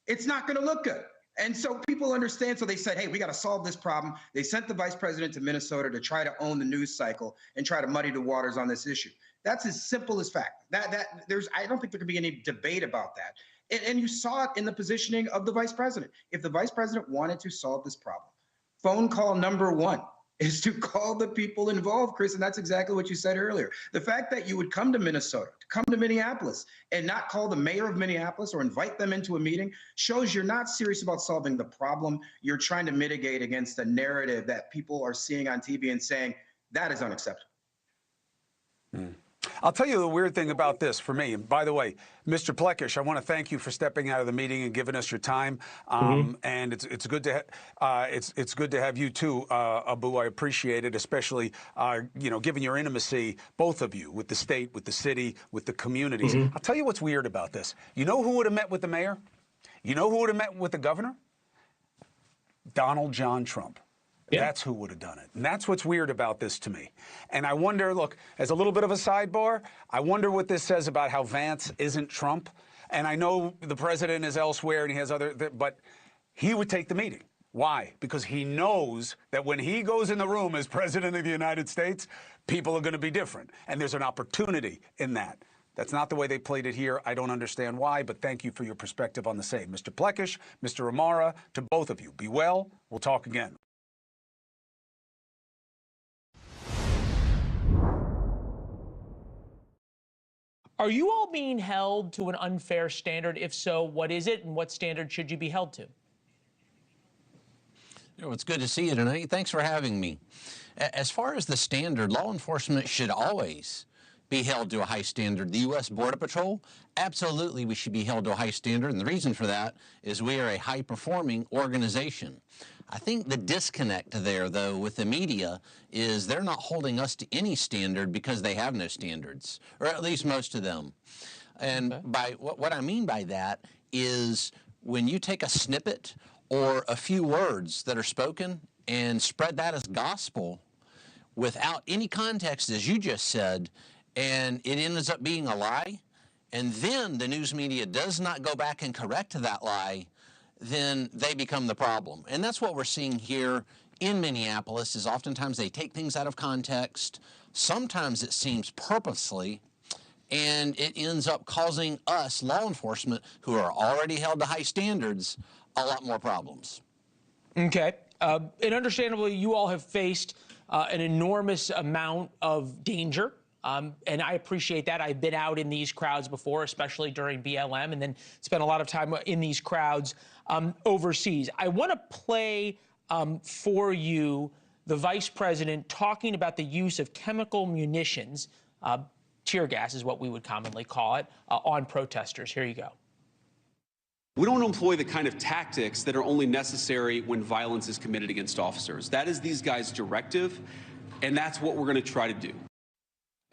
it's not going to look good. And so people understand. So they said, hey, we got to solve this problem. They sent the vice president to Minnesota to try to own the news cycle and try to muddy the waters on this issue. That's as simple as fact. I don't think there could be any debate about that. And you saw it in the positioning of the vice president. If the vice president wanted to solve this problem, phone call number one is to call the people involved, Chris, and that's exactly what you said earlier. The fact that you would come to Minnesota, come to Minneapolis, and not call the mayor of Minneapolis or invite them into a meeting shows you're not serious about solving the problem. You're trying to mitigate against a narrative that people are seeing on TV and saying, that is unacceptable. I'll tell you the weird thing about this for me. And by the way, Mr. Plekish, I want to thank you for stepping out of the meeting and giving us your time. And it's good to it's good to have you too, Abu. I appreciate it, especially given your intimacy, both of you, with the state, with the city, with the communities. I'll tell you what's weird about this. You know who would have met with the mayor? You know who would have met with the governor? Donald John Trump. Yeah. That's who would have done it. And that's what's weird about this to me. And I wonder, look, as a little bit of a sidebar, I wonder what this says about how Vance isn't Trump. And I know the president is elsewhere and he has but he would take the meeting. Why? Because he knows that when he goes in the room as president of the United States, people are going to be different. And there's an opportunity in that. That's not the way they played it here. I don't understand why, but thank you for your perspective on the same. Mr. Plekish, Mr. Amara, to both of you, be well. We'll talk again. Are you all being held to an unfair standard? If so, what is it, and what standard should you be held to? It's good to see you tonight. Thanks for having me. As far as the standard, law enforcement should always be held to a high standard. The U.S. Border Patrol, absolutely we should be held to a high standard, and the reason for that is we are a high-performing organization. I think the disconnect there, though, with the media is they're not holding us to any standard because they have no standards, or at least most of them. And by what I mean by that is when you take a snippet or a few words that are spoken and spread that as gospel without any context, as you just said, and it ends up being a lie, and then the news media does not go back and correct that lie, then they become the problem. And that's what we're seeing here in Minneapolis, is oftentimes they take things out of context. Sometimes it seems purposely, and it ends up causing us, law enforcement, who are already held to high standards, a lot more problems. Okay. And understandably, you all have faced an enormous amount of danger. And I appreciate that. I've been out in these crowds before, especially during BLM, and then spent a lot of time in these crowds overseas. I want to play for you the vice president talking about the use of chemical munitions, tear gas is what we would commonly call it, on protesters. Here you go. We don't employ the kind of tactics that are only necessary when violence is committed against officers. That is these guys' directive, and that's what we're going to try to do.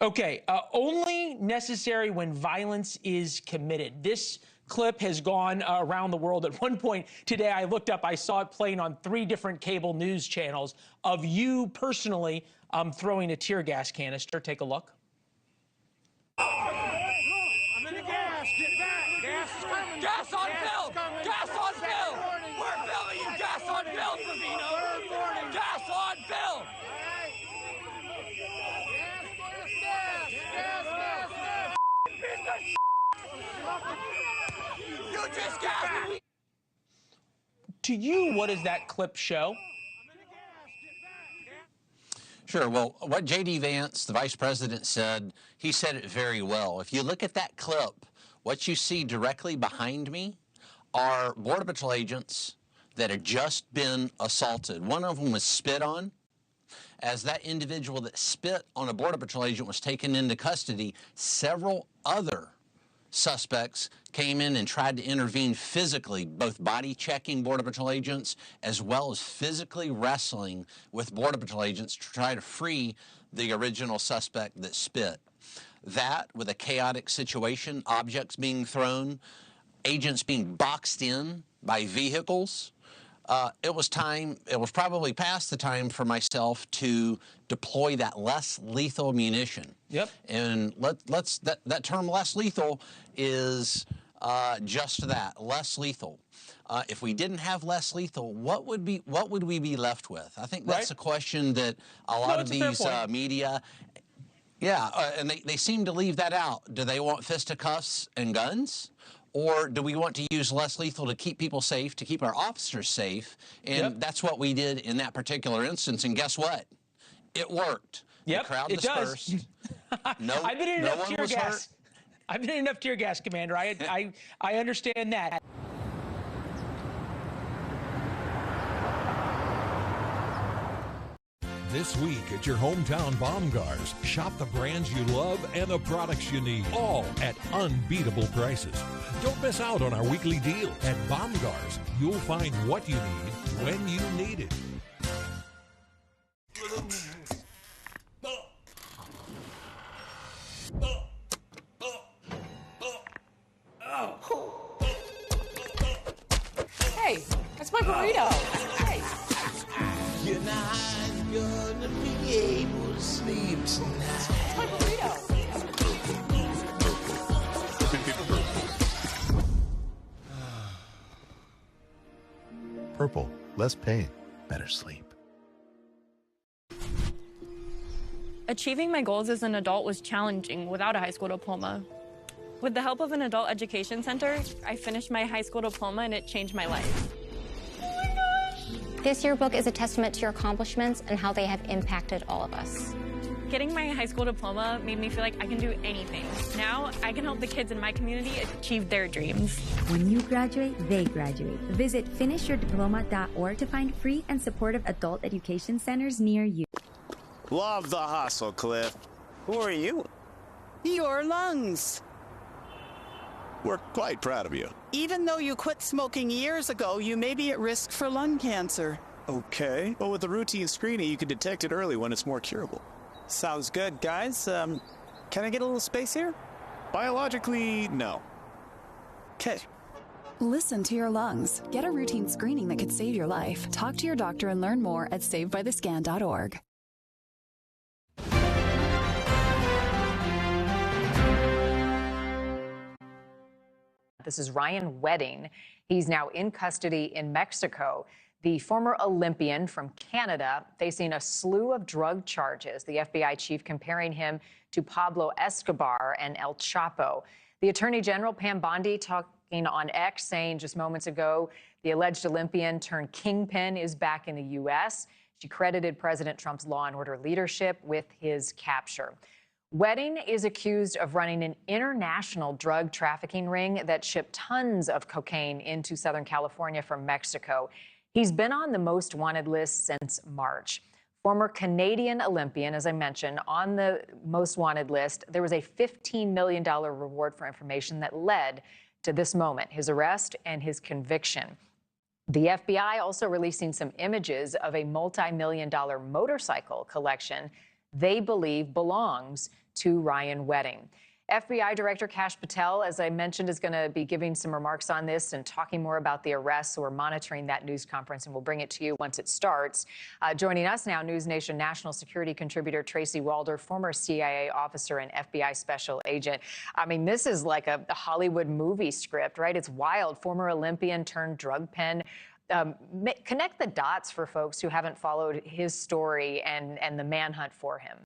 Okay, only necessary when violence is committed. This clip has gone around the world. At one point today, I looked up, I saw it playing on 3 different cable news channels of you personally throwing a tear gas canister. Take a look. I'm in the gas. Get back. Gas is coming. Gas on film. Gas on film. We're filming you. Gas on film, Savino. Gas on film. You just gassed me. To you, what does that clip show? Sure. Well, what J.D. Vance, the vice president, said, he said it very well. If you look at that clip, what you see directly behind me are Border Patrol agents that had just been assaulted. One of them was spit on. As that individual that spit on a Border Patrol agent was taken into custody, several other suspects came in and tried to intervene physically, both body checking Border Patrol agents as well as physically wrestling with Border Patrol agents to try to free the original suspect that spit. That, with a chaotic situation, objects being thrown, agents being boxed in by vehicles, it was probably past the time for myself to deploy that less lethal munition. Yep. And that term less lethal is just that, less lethal. If we didn't have less lethal, what would we be left with? I think that's a question that a lot of these media, and they seem to leave that out. Do they want fisticuffs and guns? Or do we want to use less lethal to keep people safe, to keep our officers safe? And that's what we did in that particular instance. And guess what? It worked. Yep, the crowd it dispersed. does. I've been in enough tear gas. I've been in enough tear gas, Commander. I understand that. This week at your hometown Baumgars, shop the brands you love and the products you need, all at unbeatable prices. Don't miss out on our weekly deal. At Baumgars, you'll find what you need when you need it. Hey, that's my burrito. Hey. You're not gonna be able to sleep tonight. That's my burrito. Purple, less pain, better sleep. Achieving my goals as an adult was challenging without a high school diploma. With the help of an adult education center, I finished my high school diploma and it changed my life. This yearbook is a testament to your accomplishments and how they have impacted all of us. Getting my high school diploma made me feel like I can do anything. Now I can help the kids in my community achieve their dreams. When you graduate, they graduate. Visit finishyourdiploma.org to find free and supportive adult education centers near you. Love the hustle, Cliff. Who are you? Your lungs. We're quite proud of you. Even though you quit smoking years ago, you may be at risk for lung cancer. Okay. Well, with the routine screening, you can detect it early when it's more curable. Sounds good, guys. Can I get a little space here? Biologically, no. Okay. Listen to your lungs. Get a routine screening that could save your life. Talk to your doctor and learn more at savedbythescan.org. This is Ryan Wedding. He's now in custody in Mexico. The former Olympian from Canada facing a slew of drug charges. The FBI chief comparing him to Pablo Escobar and El Chapo. The Attorney General, Pam Bondi, talking on X, saying just moments ago, the alleged Olympian turned kingpin is back in the U.S. She credited President Trump's law and order leadership with his capture. Wedding is accused of running an international drug trafficking ring that shipped tons of cocaine into Southern California from Mexico. He's been on the most wanted list since March. Former Canadian Olympian, as I mentioned, on the most wanted list. There was a $15 million reward for information that led to this moment, his arrest and his conviction. The FBI also releasing some images of a multi-million-dollar motorcycle collection they believe belongs to Ryan Wedding. FBI Director Kash Patel, as I mentioned, is going to be giving some remarks on this and talking more about the arrest. So we're monitoring that news conference, and we'll bring it to you once it starts. Joining us now, NewsNation national security contributor Tracy Walder, former CIA officer and FBI special agent. I mean, this is like a Hollywood movie script, right? It's wild. Former Olympian turned drug pen. Connect the dots for folks who haven't followed his story and the manhunt for him.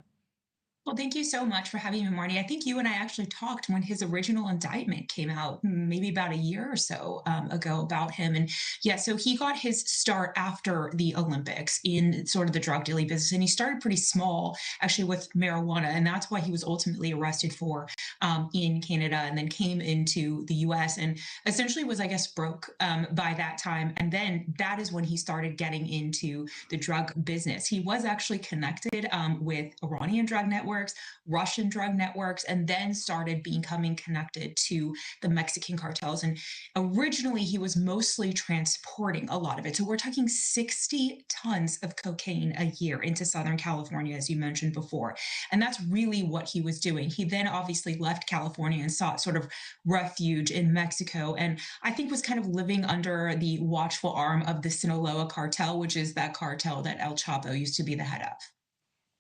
Well, thank you so much for having me, Marty. I think you and I actually talked when his original indictment came out, maybe about a year or so ago about him. And yeah, so he got his start after the Olympics in sort of the drug dealing business. And he started pretty small, actually, with marijuana. And that's why he was ultimately arrested for in Canada and then came into the US and essentially was, I guess, broke by that time. And then that is when he started getting into the drug business. He was actually connected with Iranian drug networks, Russian drug networks, and then started becoming connected to the Mexican cartels. And originally, he was mostly transporting a lot of it. So we're talking 60 tons of cocaine a year into Southern California, as you mentioned before. And that's really what he was doing. He then obviously left California and sought sort of refuge in Mexico, and I think was kind of living under the watchful arm of the Sinaloa cartel, which is that cartel that El Chapo used to be the head of.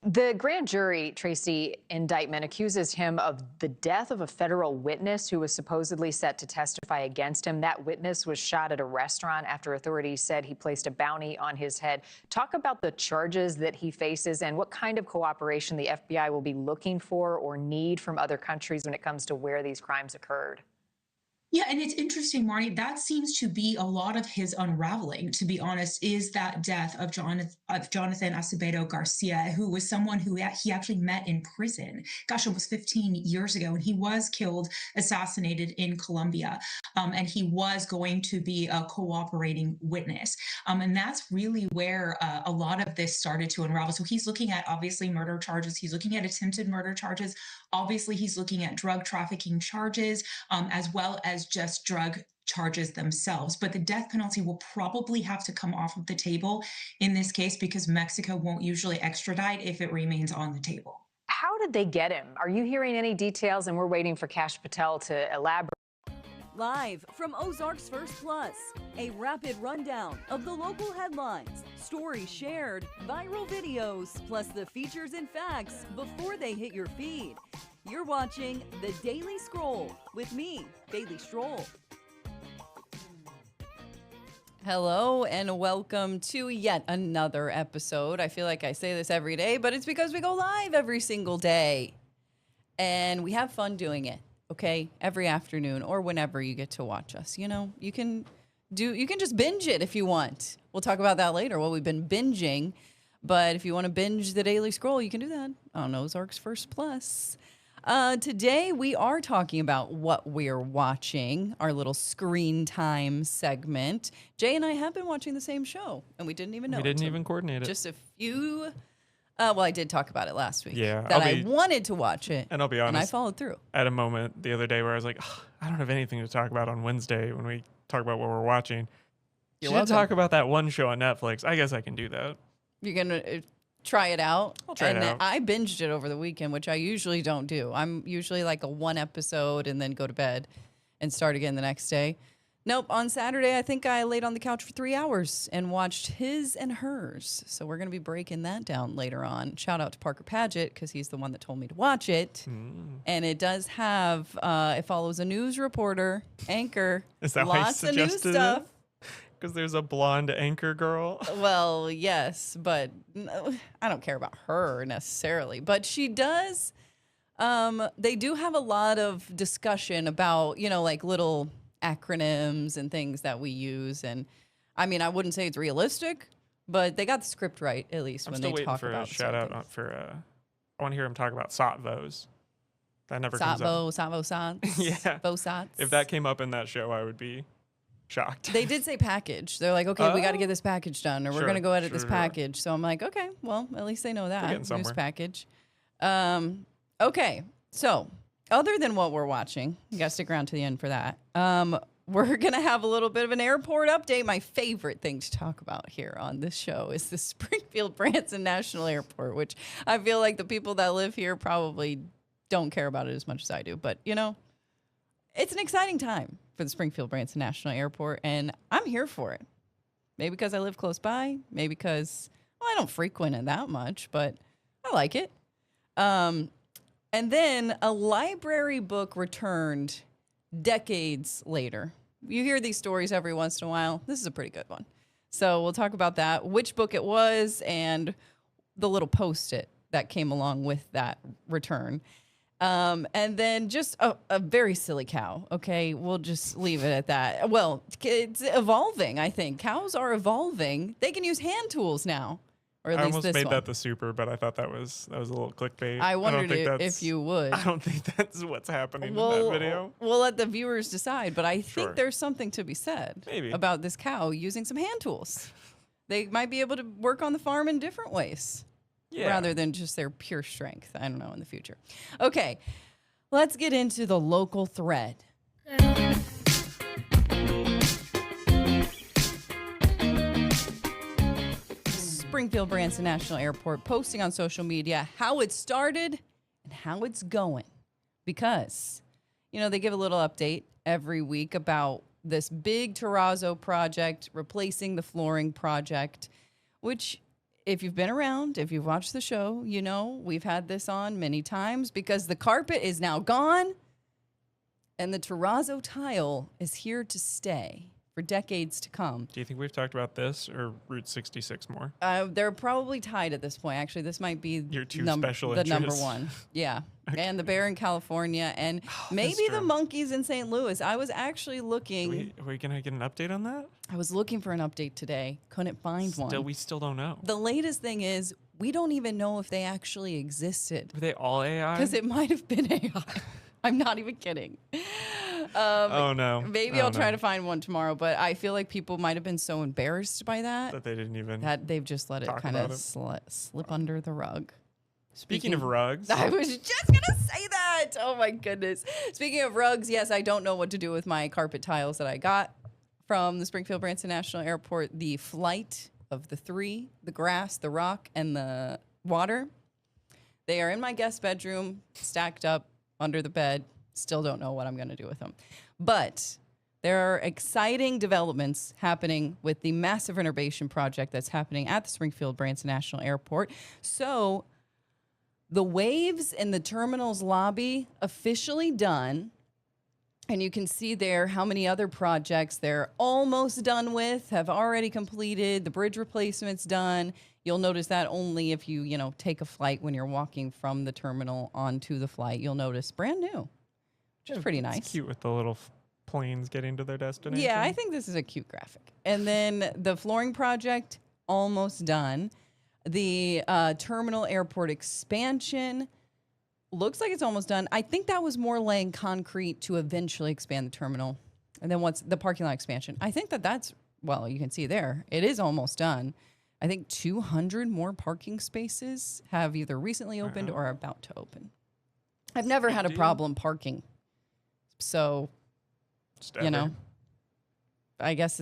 The grand jury, Tracy, indictment accuses him of the death of a federal witness who was supposedly set to testify against him. That witness was shot at a restaurant after authorities said he placed a bounty on his head. Talk about the charges that he faces and what kind of cooperation the FBI will be looking for or need from other countries when it comes to where these crimes occurred. Yeah, and it's interesting, Marty, that seems to be a lot of his unraveling, to be honest, is that death of Jonathan Acevedo Garcia, who was someone who he actually met in prison, gosh, almost 15 years ago, and he was killed, assassinated in Colombia, and he was going to be a cooperating witness. And that's really where a lot of this started to unravel. So he's looking at, obviously, murder charges. He's looking at attempted murder charges. Obviously, he's looking at drug trafficking charges, as well as just drug charges themselves. But the death penalty will probably have to come off of the table in this case because Mexico won't usually extradite if it remains on the table. How did they get him? Are you hearing any details? And we're waiting for Kash Patel to elaborate. Live from Ozarks First Plus, a rapid rundown of the local headlines, stories shared, viral videos, plus the features and facts before they hit your feed. You're watching The Daily Scroll with me, Bailey Stroll. Hello and welcome to yet another episode. I feel like I say this every day, but it's because we go live every single day. And we have fun doing it, okay? Every afternoon or whenever you get to watch us. You know, you can just binge it if you want. We'll talk about that later, what we've been binging. But if you want to binge the Daily Scroll, you can do that on Ozarks First Plus. Today, we are talking about what we're watching, our little screen time segment. Jay and I have been watching the same show, and we didn't even know. We didn't even coordinate it. Just a few. Well, I did talk about it last week. Yeah. That I wanted to watch it. And I'll be honest. And I followed through. I had a moment the other day where I was like, I don't have anything to talk about on Wednesday when we talk about what we're watching. You're Should welcome. talk about that one show on Netflix. I guess I can do that. You're going to try it out? I'll try it out. I binged it over the weekend, which I usually don't do. I'm usually like a one episode and then go to bed and start again the next day. Nope. On Saturday, I think I laid on the couch for 3 hours and watched His and Hers. So we're going to be breaking that down later on. Shout out to Parker Paget because he's the one that told me to watch it. And it does have, it follows a news reporter, anchor. Is that why you lots of new suggested stuff. Because there's a blonde anchor girl. Well, yes, but no, I don't care about her necessarily. But she does. They do have a lot of discussion about, like little acronyms and things that we use. And I mean, I wouldn't say it's realistic, but they got the script right, at least when they talk about I'm still waiting for a shout out for, I want to hear him talk about SOTVOs. That never comes up. Satvo, Yeah. Vosots. If that came up in that show, I would be shocked. They did say package. They're like, okay, we got to get this package done, or we're going to go edit this package. So I'm like, okay, well, at least they know that. News package. Okay, so other than what we're watching, you got to stick around to the end for that. We're going to have a little bit of an airport update. My favorite thing to talk about here on this show is the Springfield Branson National Airport, which I feel like the people that live here probably don't care about it as much as I do. But, it's an exciting time for the Springfield Branson National Airport, and I'm here for it. Maybe because I live close by, maybe because I don't frequent it that much, but I like it. And then a library book returned decades later. You hear these stories every once in a while. This is a pretty good one. So we'll talk about that, which book it was, and the little post-it that came along with that return. And then just a very silly cow. Okay, we'll just leave it at that. Well, it's evolving, I think. Cows are evolving. They can use hand tools now. Or at I least almost this made one. that the super, but I thought that was a little clickbait. I wondered if you would. I don't think that's what's happening in that video. We'll let the viewers decide, but I think Sure. there's something to be said Maybe. about this cow using some hand tools. They might be able to work on the farm in different ways. Rather than just their pure strength. I don't know, in the future. Okay, let's get into the local thread. Springfield Branson National Airport posting on social media how it started and how it's going. Because, they give a little update every week about this big terrazzo project, replacing the flooring project, which, if you've been around, if you've watched the show, we've had this on many times because the carpet is now gone and the terrazzo tile is here to stay for decades to come. Do you think we've talked about this or Route 66 more? They're probably tied at this point. Actually, this might be Your two special the number interests. one. Yeah. And the bear in California and maybe the monkeys in St. Louis. I was actually looking. Are we going to get an update on that? I was looking for an update today. Couldn't find one. We still don't know. The latest thing is we don't even know if they actually existed. Were they all AI? Because it might have been AI. I'm not even kidding. Oh, no. Maybe I'll try to find one tomorrow, but I feel like people might have been so embarrassed by that. They didn't even. That they've just let it talk kind about of slip under the rug. Speaking of rugs. I was just going to say that. Oh, my goodness. Speaking of rugs, yes, I don't know what to do with my carpet tiles that I got from the Springfield Branson National Airport. The flight of the three, the grass, the rock, and the water. They are in my guest bedroom, stacked up under the bed. Still don't know what I'm going to do with them. But there are exciting developments happening with the massive renovation project that's happening at the Springfield Branson National Airport. So the waves in the terminal's lobby officially done. And you can see there how many other projects they're almost done with, have already completed. The bridge replacement's done. You'll notice that only if you, take a flight when you're walking from the terminal onto the flight. You'll notice brand new, which is pretty nice. It's cute with the little planes getting to their destination. Yeah, I think this is a cute graphic. And then the flooring project, almost done. The terminal airport expansion looks like it's almost done. I think that was more laying concrete to eventually expand the terminal. And then what's the parking lot expansion? I think that's, well, you can see there, it is almost done. I think 200 more parking spaces have either recently opened or are about to open. I've never had a problem parking. So, you know, I guess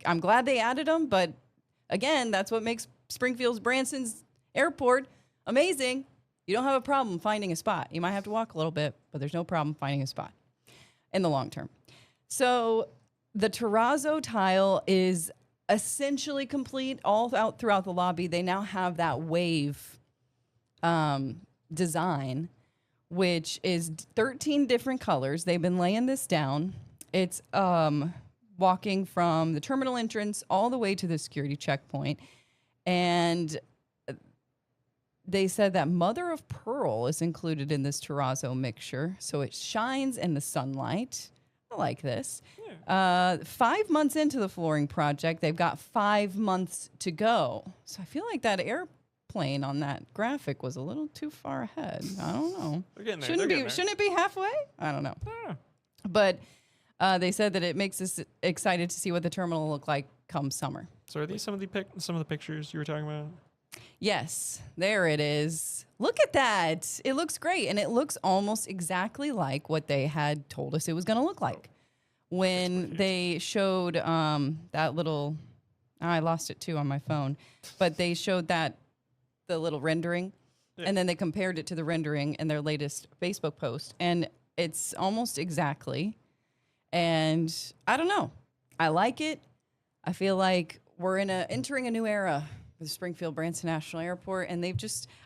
I'm glad they added them. But again, that's what makes Springfield's Branson's airport amazing. You don't have a problem finding a spot. You might have to walk a little bit, but there's no problem finding a spot in the long term. So the terrazzo tile is essentially complete all out throughout the lobby. They now have that wave design, which is 13 different colors. They've been laying this down. It's walking from the terminal entrance all the way to the security checkpoint. And they said that mother of pearl is included in this terrazzo mixture, so it shines in the sunlight. I like this. Yeah. 5 months into the flooring project, they've got 5 months to go. So I feel like that airplane on that graphic was a little too far ahead. I don't know. Shouldn't it be halfway? I don't know. Yeah. But they said that it makes us excited to see what the terminal will look like come summer. So are these some of the pictures you were talking about? Yes, there it is. Look at that. It looks great. And it looks almost exactly like what they had told us it was going to look like. When they showed that little, I lost it too on my phone, but they showed the little rendering, and then they compared it to the rendering in their latest Facebook post. And it's almost exactly. And I don't know. I like it. I feel like we're entering a new era. The Springfield Branson National Airport, and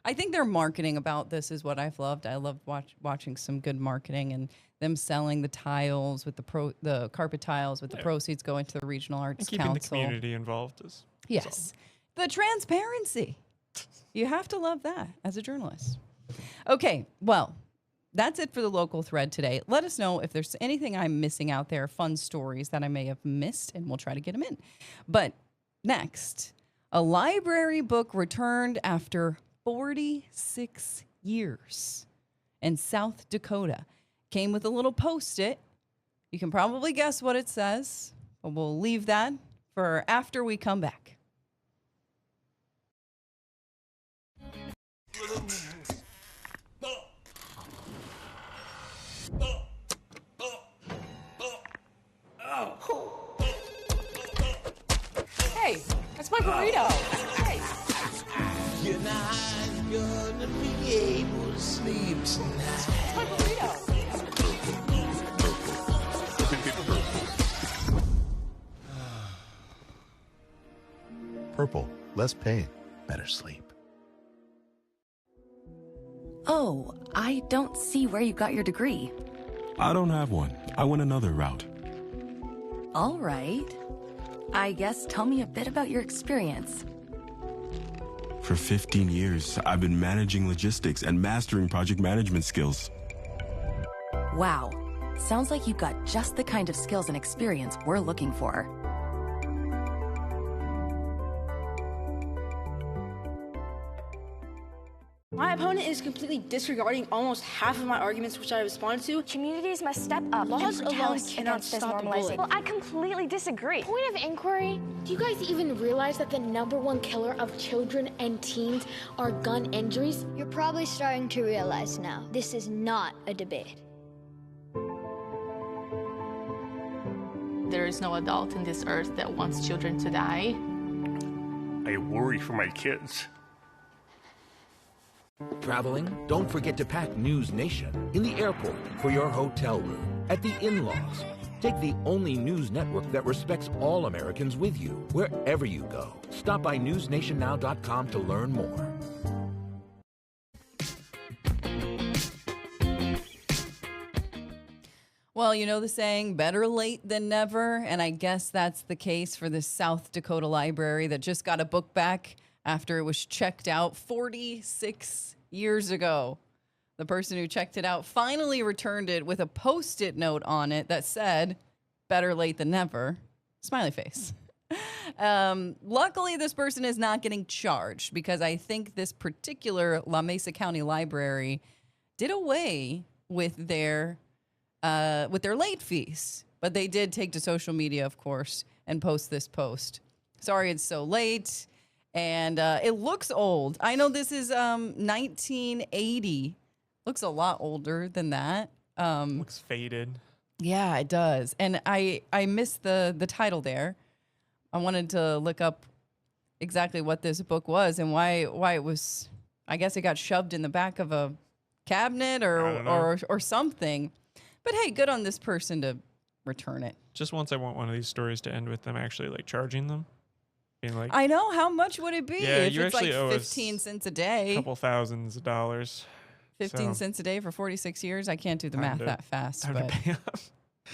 I think their marketing about this is what I've loved. I love watching some good marketing and them selling the tiles with the carpet tiles with the proceeds going to the Regional Arts and keeping Council. The community involved is yes, the transparency. You have to love that as a journalist. Okay, well, that's it for the local thread today. Let us know if there's anything I'm missing out there, fun stories that I may have missed, and we'll try to get them in. But next, a library book returned after 46 years in South Dakota. Came with a little Post-it. You can probably guess what it says, but we'll leave that for after we come back. Hey, that's my burrito. Hey. You're not gonna be able to sleep tonight. That's my burrito. Purple, less pain, better sleep. Oh, I don't see where you got your degree. I don't have one. I went another route. All right. I guess tell me a bit about your experience. For 15 years, I've been managing logistics and mastering project management skills. Wow. Sounds like you've got just the kind of skills and experience we're looking for. My opponent is completely disregarding almost half of my arguments which I respond to. Communities must step up Laws and alone protest cannot against this stop the normalizing. bullying. Well, I completely disagree. Point of inquiry, do you guys even realize that the #1 killer of children and teens are gun injuries? You're probably starting to realize now, this is not a debate. There is no adult in this earth that wants children to die. I worry for my kids. Traveling? Don't forget to pack NewsNation in the airport, for your hotel room, at the in-laws. Take the only news network that respects all Americans with you, wherever you go. Stop by newsnationnow.com to learn more. Well, you know the saying, better late than never, and I guess that's the case for the South Dakota Library that just got a book back after it was checked out 46 years ago. The person who checked it out finally returned it with a Post-it note on it that said, better late than never, smiley face. Luckily, this person is not getting charged because I think this particular La Mesa County Library did away with their late fees. But they did take to social media, of course, and post this post. Sorry it's so late. And it looks old. I know this is 1980. Looks a lot older than that. Looks faded. Yeah, it does. And I missed the title there. I wanted to look up exactly what this book was and why it was. I guess it got shoved in the back of a cabinet or something. But hey, good on this person to return it. Just once I want one of these stories to end with them actually like charging them. Being like, I know. How much would it be if you it's like actually owe 15 cents a day? a couple thousands of dollars. 15 cents a day for 46 years? I can't do the math that fast.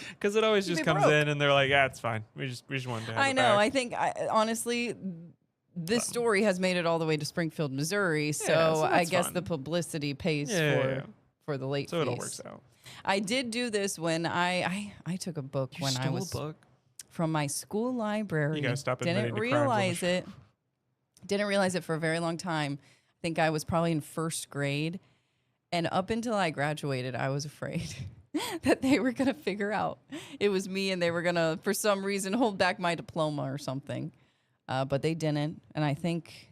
Because it always just comes in and they're like, yeah, it's fine. We just wanted to have it back. I think, honestly, this story has made it all the way to Springfield, Missouri. So I guess the publicity pays for the late fees. So it all works out. I did do this when I took a book when I was from my school library. You gotta stop Didn't realize it. Didn't realize it for a very long time. I think I was probably in first grade. And up until I graduated, I was afraid that they were going to figure out it was me and they were going to, for some reason, hold back my diploma or something. But they didn't. And I think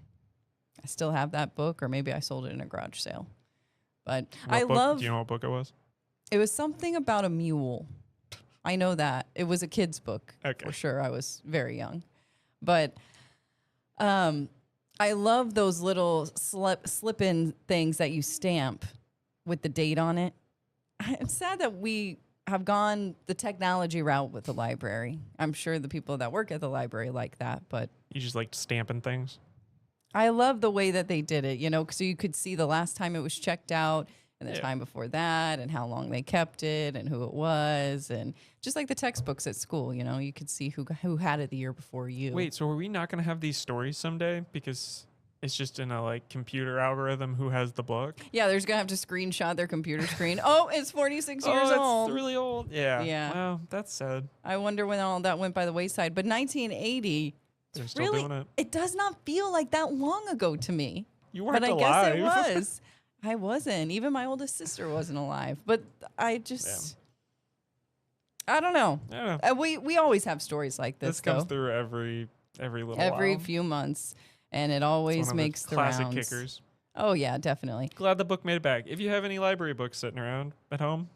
I still have that book, or maybe I sold it in a garage sale. But do you know what book it was? It was something about a mule. I know that. It was a kid's book. Okay. For sure. I was very young. But I love those little slip-in things that you stamp with the date on it. It's sad that we have gone the technology route with the library. I'm sure the people that work at the library like that, but you just like stamping things. I love the way that they did it, so you could see the last time it was checked out and the time before that and how long they kept it and who it was. And just like the textbooks at school, you could see who had it the year before you. Wait, so are we not going to have these stories someday? Because it's just in a computer algorithm who has the book. Yeah, they're just going to have to screenshot their computer screen. Oh, it's 46 years old. It's really old. Yeah. Yeah. Wow, that's sad. I wonder when all that went by the wayside. But 1980, they're still doing it. It does not feel like that long ago to me. You weren't alive. But I guess it was. I wasn't. Even my oldest sister wasn't alive. But I just... I don't know. Yeah. We always have stories like this. This comes through every little every while. Few months. And it always makes the classic rounds. Kickers. Oh, yeah, definitely. Glad the book made it back. If you have any library books sitting around at home,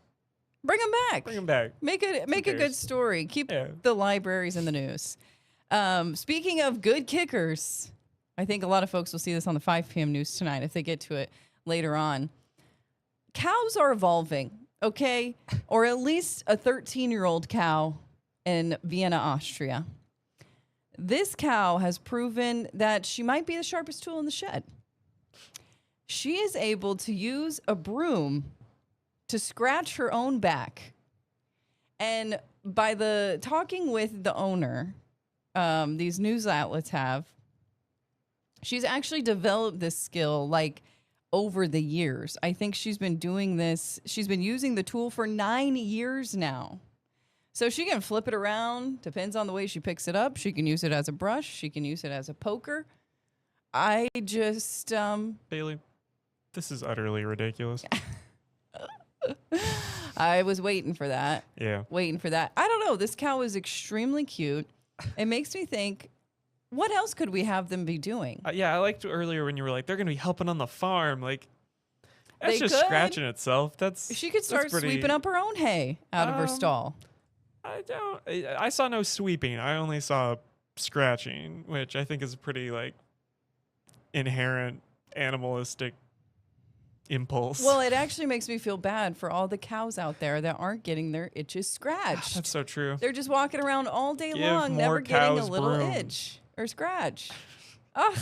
bring them back. Bring them back. Make a good story. Keep the libraries in the news. Speaking of good kickers, I think a lot of folks will see this on the 5 p.m. news tonight if they get to it later on. Cows are evolving, okay? Or at least a 13-year-old cow in Vienna, Austria. This cow has proven that she might be the sharpest tool in the shed. She is able to use a broom to scratch her own back. And by the talking with the owner, these news outlets have, she's actually developed this skill over the years. I think she's been doing this. She's been using the tool for 9 years now. So she can flip it around. Depends on the way she picks it up. She can use it as a brush. She can use it as a poker. I just... Bailey, this is utterly ridiculous. I was waiting for that. Yeah. Waiting for that. I don't know. This cow is extremely cute. It makes me think, what else could we have them be doing? Yeah, I liked earlier when you were like, they're going to be helping on the farm. That's They just could. scratching itself. She could start sweeping up her own hay out of her stall. I saw no sweeping. I only saw scratching, which I think is a pretty inherent animalistic impulse. Well, it actually makes me feel bad for all the cows out there that aren't getting their itches scratched. That's so true. They're just walking around all day Give long, never more getting a cows little brooms. itch or scratch. Ugh,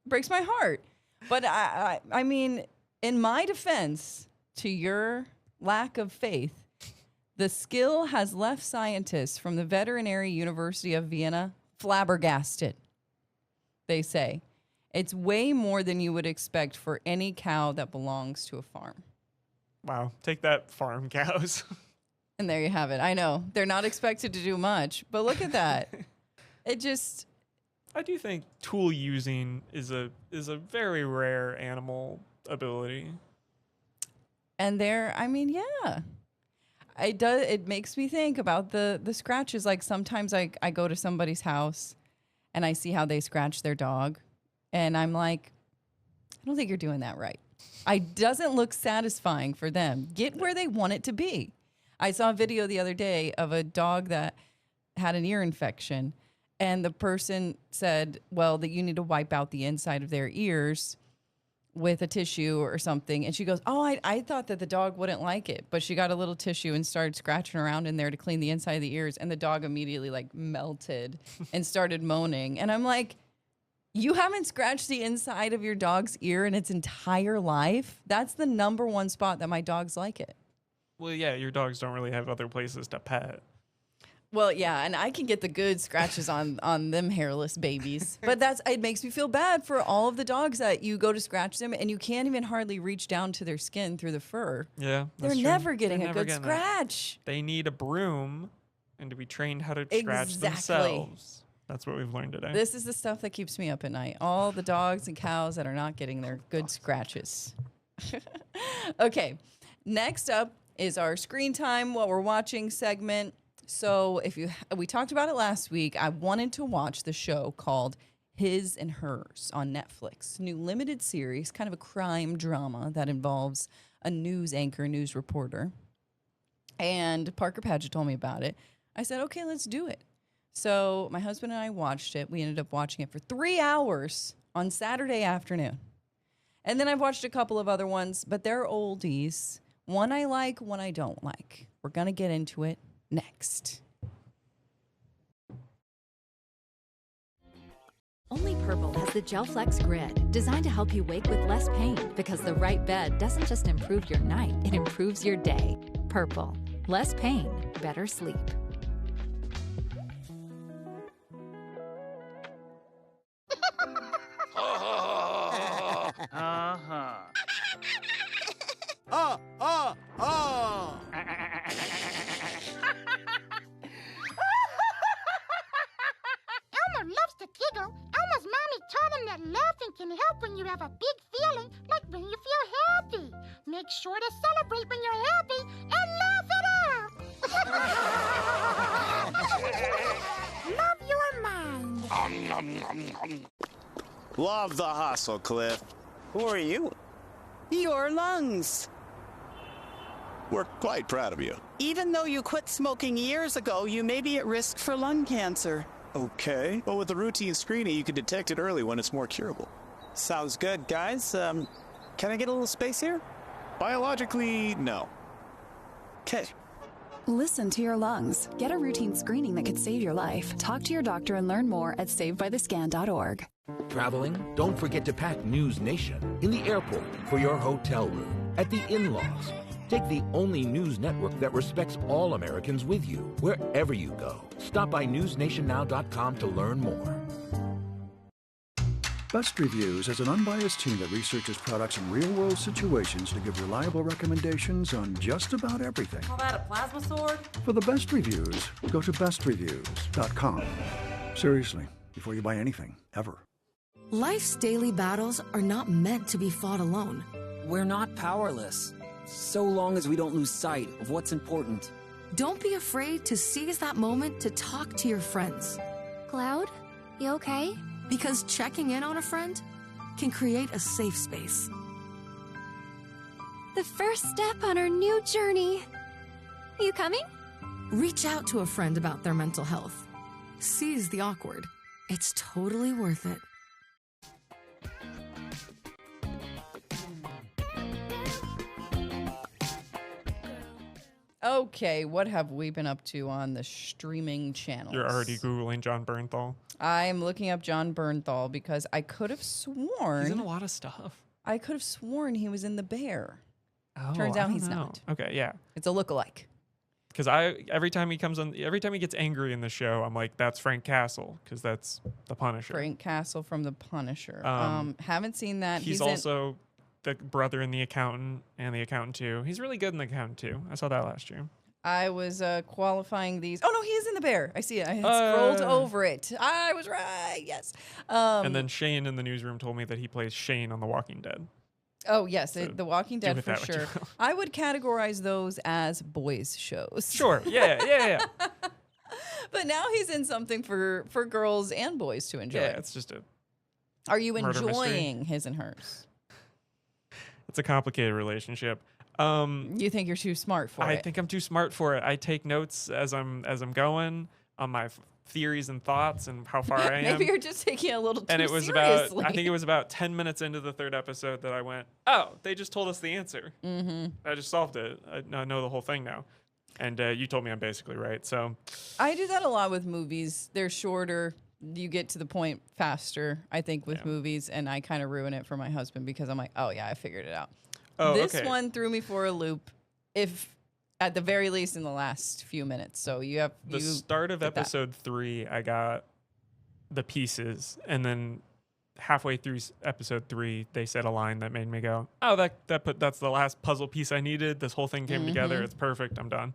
breaks my heart. But I mean, in my defense, to your lack of faith, the skill has left scientists from the Veterinary University of Vienna flabbergasted. They say it's way more than you would expect for any cow that belongs to a farm. Wow. Take that, farm cows. And there you have it. I know they're not expected to do much, but look at that. It just... I do think tool using is a very rare animal ability. And yeah. It makes me think about the scratches. Like sometimes I go to somebody's house and I see how they scratch their dog. And I'm like, I don't think you're doing that right. It doesn't look satisfying for them. Get where they want it to be. I saw a video the other day of a dog that had an ear infection. And the person said, well, that you need to wipe out the inside of their ears with a tissue or something. And she goes, oh, I thought that the dog wouldn't like it. But she got a little tissue and started scratching around in there to clean the inside of the ears. And the dog immediately like melted and started moaning. And I'm like, you haven't scratched the inside of your dog's ear in its entire life? That's the number one spot that my dogs like it. Well, yeah, your dogs don't really have other places to pet. Well, yeah, and I can get the good scratches on them hairless babies. But it makes me feel bad for all of the dogs that you go to scratch them and you can't even hardly reach down to their skin through the fur. Yeah, They're never getting a good scratch. They need a broom and to be trained how to scratch themselves. That's what we've learned today. This is the stuff that keeps me up at night. All the dogs and cows that are not getting their good scratches. Okay, next up is our screen time, what we're watching segment. So we talked about it last week. I wanted to watch the show called His and Hers on Netflix. New limited series, kind of a crime drama that involves a news anchor, news reporter. And Parker Padgett told me about it. I said, okay, let's do it. So my husband and I watched it. We ended up watching it for 3 hours on Saturday afternoon. And then I've watched a couple of other ones, but they're oldies. One I like, one I don't like. We're going to get into it next. Only Purple has the Gel Flex Grid, designed to help you wake with less pain, because the right bed doesn't just improve your night, it improves your day. Purple. Less pain, better sleep. Elmer loves to giggle. Elmer's mommy taught him that laughing can help when you have a big feeling, like when you feel happy. Make sure to celebrate when you're happy and laugh it out. Love your mind. Love the hustle, Cliff. Who are you? Your lungs. We're quite proud of you. Even though you quit smoking years ago, you may be at risk for lung cancer. Okay. Well, with the routine screening, you can detect it early when it's more curable. Sounds good, guys. Can I get a little space here? Biologically, no. Okay. Listen to your lungs. Get a routine screening that could save your life. Talk to your doctor and learn more at savedbythescan.org. Traveling? Don't forget to pack NewsNation in the airport for your hotel room, at the in-laws. Take the only news network that respects all Americans with you, wherever you go. Stop by newsnationnow.com to learn more. Best Reviews is an unbiased team that researches products in real-world situations to give reliable recommendations on just about everything. Call that a plasma sword? For the best reviews, go to bestreviews.com. Seriously, before you buy anything, ever. Life's daily battles are not meant to be fought alone. We're not powerless, so long as we don't lose sight of what's important. Don't be afraid to seize that moment to talk to your friends. Cloud, you okay? Because checking in on a friend can create a safe space. The first step on our new journey. You coming? Reach out to a friend about their mental health. Seize the awkward. It's totally worth it. Okay, what have we been up to on the streaming channels? You're already Googling John Bernthal. I'm looking up John Bernthal because I could have sworn... He's in a lot of stuff. I could have sworn he was in The Bear. Oh, Turns out he's know. not. Okay, yeah. It's a lookalike. Because every time he gets angry in the show, I'm like, that's Frank Castle, because that's the Punisher. Frank Castle from The Punisher. Haven't seen that. He's also the brother in The Accountant and The Accountant 2. He's really good in The Accountant 2. I saw that last year. I was qualifying these. Oh no, he is in the bear. I see it. I had scrolled over it. I was right. Yes. And then Shane in the newsroom told me that he plays Shane on The Walking Dead. Oh yes, So The Walking Dead for sure. I would categorize those as boys shows. Sure. Yeah. But now he's in something for girls and boys to enjoy. Yeah, it's just a. Are you murder enjoying mystery. his and hers? It's a complicated relationship. You think you're too smart for it? I think I'm too smart for it. I take notes as I'm going on my theories and thoughts and how far I am. Maybe you're just taking it a little too and it was seriously. I think it was about 10 minutes into the third episode that I went, oh, they just told us the answer. Mm-hmm. I just solved it. I know the whole thing now. And you told me I'm basically right. So I do that a lot with movies. They're shorter. You get to the point faster, I think, with movies. And I kind of ruin it for my husband because I'm like, oh, yeah, I figured it out. Oh, this okay. one threw me for a loop, if at the very least in the last few minutes. So you have the start of episode 3, I got the pieces, and then halfway through episode 3, they said a line that made me go, "Oh, that's the last puzzle piece I needed. This whole thing came together. It's perfect. I'm done."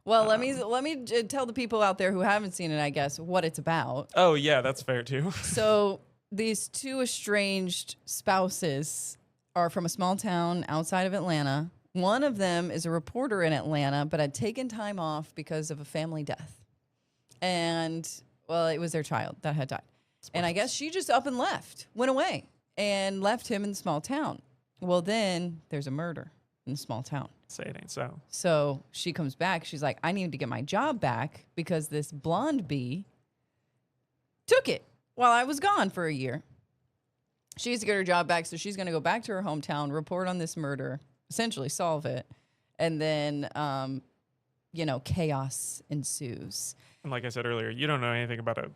Well, let me tell the people out there who haven't seen it, I guess, what it's about. Oh yeah, that's fair too. So these two estranged spouses are from a small town outside of Atlanta. One of them is a reporter in Atlanta, but had taken time off because of a family death. And, well, it was their child that had died. And I guess she just up and went away, and left him in the small town. Well, then there's a murder in the small town. Say it ain't so. So she comes back. She's like, I need to get my job back because this blonde bee took it while I was gone for a year. She needs to get her job back, so she's going to go back to her hometown, report on this murder, essentially solve it, and then, chaos ensues. And like I said earlier, you don't know anything about a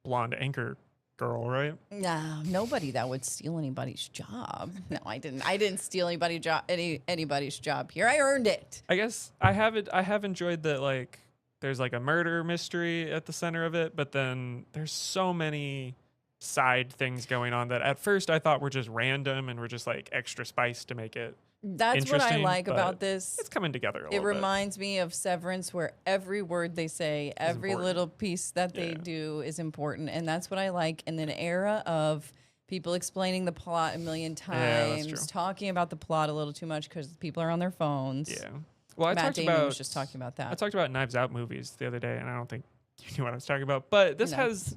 blonde anchor girl, right? No, nobody that would steal anybody's job. No, I didn't. I didn't steal anybody's job here. I earned it. I guess I have enjoyed that. Like, there's like a murder mystery at the center of it, but then there's so many side things going on that at first I thought were just random and were just like extra spice to make it That's what I like about this. It's coming together a little bit. It reminds me of Severance, where every word they say, every little piece that they do is important. And that's what I like in an era of people explaining the plot a million times, talking about the plot a little too much because people are on their phones. Yeah. Well, Matt Damon was just talking about that. I talked about Knives Out movies the other day, and I don't think you knew what I was talking about. But this has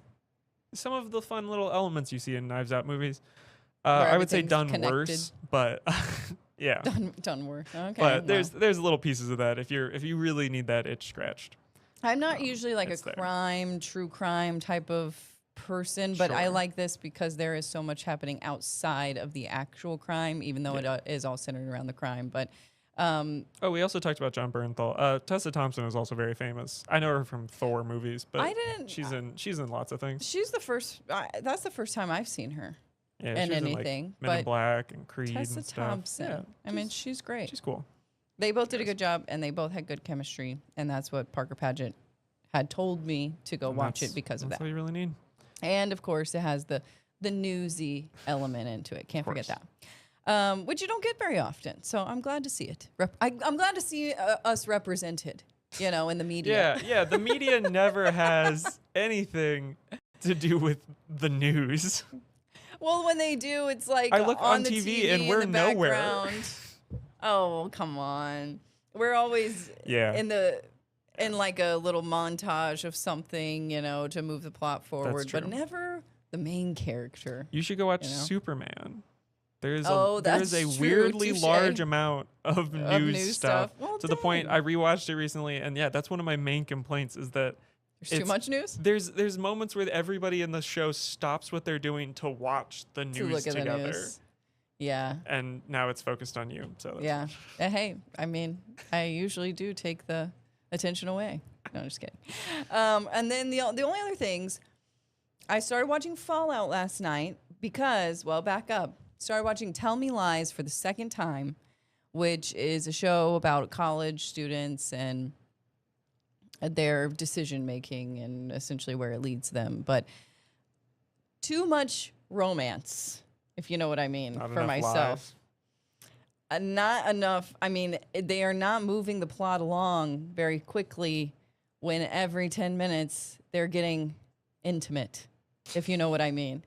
some of the fun little elements you see in Knives Out movies. I would say done worse, but yeah, done worse. Okay, but there's little pieces of that if you really need that itch scratched. I'm not usually like a true crime type of person, but I like this because there is so much happening outside of the actual crime, even though it is all centered around the crime. But we also talked about John Bernthal. Tessa Thompson is also very famous. I know her from Thor movies, but she's in lots of things. She's the first. That's the first time I've seen her. Yeah, in anything. In, like, Men in Black and Creed Tessa and stuff. Thompson. Yeah, I mean, she's great. She's cool. They both did a good job, and they both had good chemistry, and that's what Parker Paget had told me to go watch it because of that. That's what you really need. And of course, it has the newsy element into it. Can't forget that. Which you don't get very often. So I'm glad to see it. I'm glad to see us represented, in the media. Yeah. The media never has anything to do with the news. Well, when they do, it's like I look on the TV and we're nowhere. Oh, come on. We're always in like a little montage of something, to move the plot forward, but never the main character. You should go watch Superman. There's a true. weirdly Touché. large amount of news stuff. Well, to the point I rewatched it recently, and that's one of my main complaints is that there's too much news? There's moments where everybody in the show stops what they're doing to watch the news together. The news. Yeah. And now it's focused on you. So Hey, I mean, I usually do take the attention away. No, I'm just kidding. And then the only other things, I started watching Fallout last night because, back up. Started watching Tell Me Lies for the second time, which is a show about college students and their decision making and essentially where it leads them. But too much romance, if you know what I mean, Not for myself. Not enough. I mean, they are not moving the plot along very quickly when every 10 minutes they're getting intimate, if you know what I mean.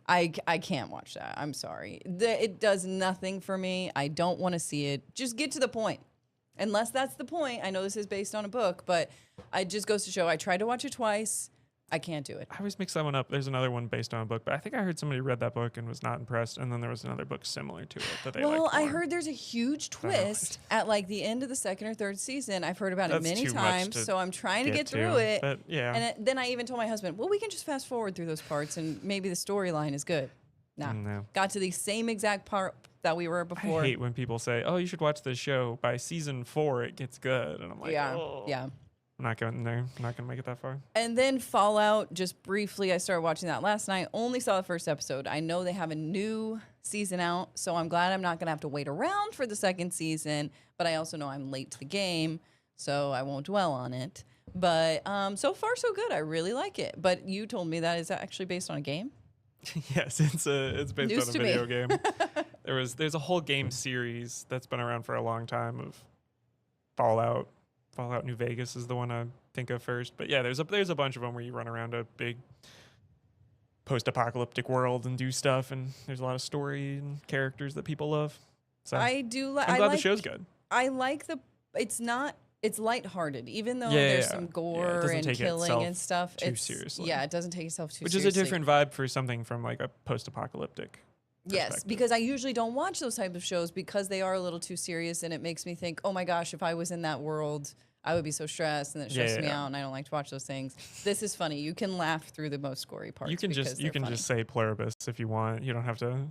I can't watch that. I'm sorry. It does nothing for me. I don't want to see it. Just get to the point. Unless that's the point. I know this is based on a book, but it just goes to show I tried to watch it twice. I can't do it. I always mix that one up. There's another one based on a book, but I think I heard somebody read that book and was not impressed. And then there was another book similar to it that they liked more. I heard there's a huge twist at like the end of the second or third season. I've heard about it many times, so I'm trying to get through it. But yeah. And then I even told my husband, well, we can just fast forward through those parts and maybe the storyline is good. No. Got to the same exact part that we were before. I hate when people say, oh, you should watch this show. By season 4, it gets good. And I'm like, oh. Yeah. I'm not going there. I'm not going to make it that far. And then Fallout, just briefly, I started watching that last night. Only saw the first episode. I know they have a new season out, so I'm glad I'm not going to have to wait around for the second season. But I also know I'm late to the game, so I won't dwell on it. But so far, so good. I really like it. But you told me that is actually based on a game? Yes, it's based on a video game. There's a whole game series that's been around for a long time of Fallout. Fallout New Vegas is the one I think of first. But yeah, there's a bunch of them where you run around a big post-apocalyptic world and do stuff, and there's a lot of story and characters that people love. So I do. I'm glad the show's good. I like it's lighthearted, even though there's some gore and killing and stuff. Too seriously. Yeah, it doesn't take itself too Which seriously. is a different vibe for something from like a post-apocalyptic. Yes, because I usually don't watch those types of shows because they are a little too serious, and it makes me think, oh my gosh, if I was in that world, I would be so stressed, and it stresses me out, and I don't like to watch those things. This is funny. You can laugh through the most gory parts. You can just say pluribus if you want. You don't have to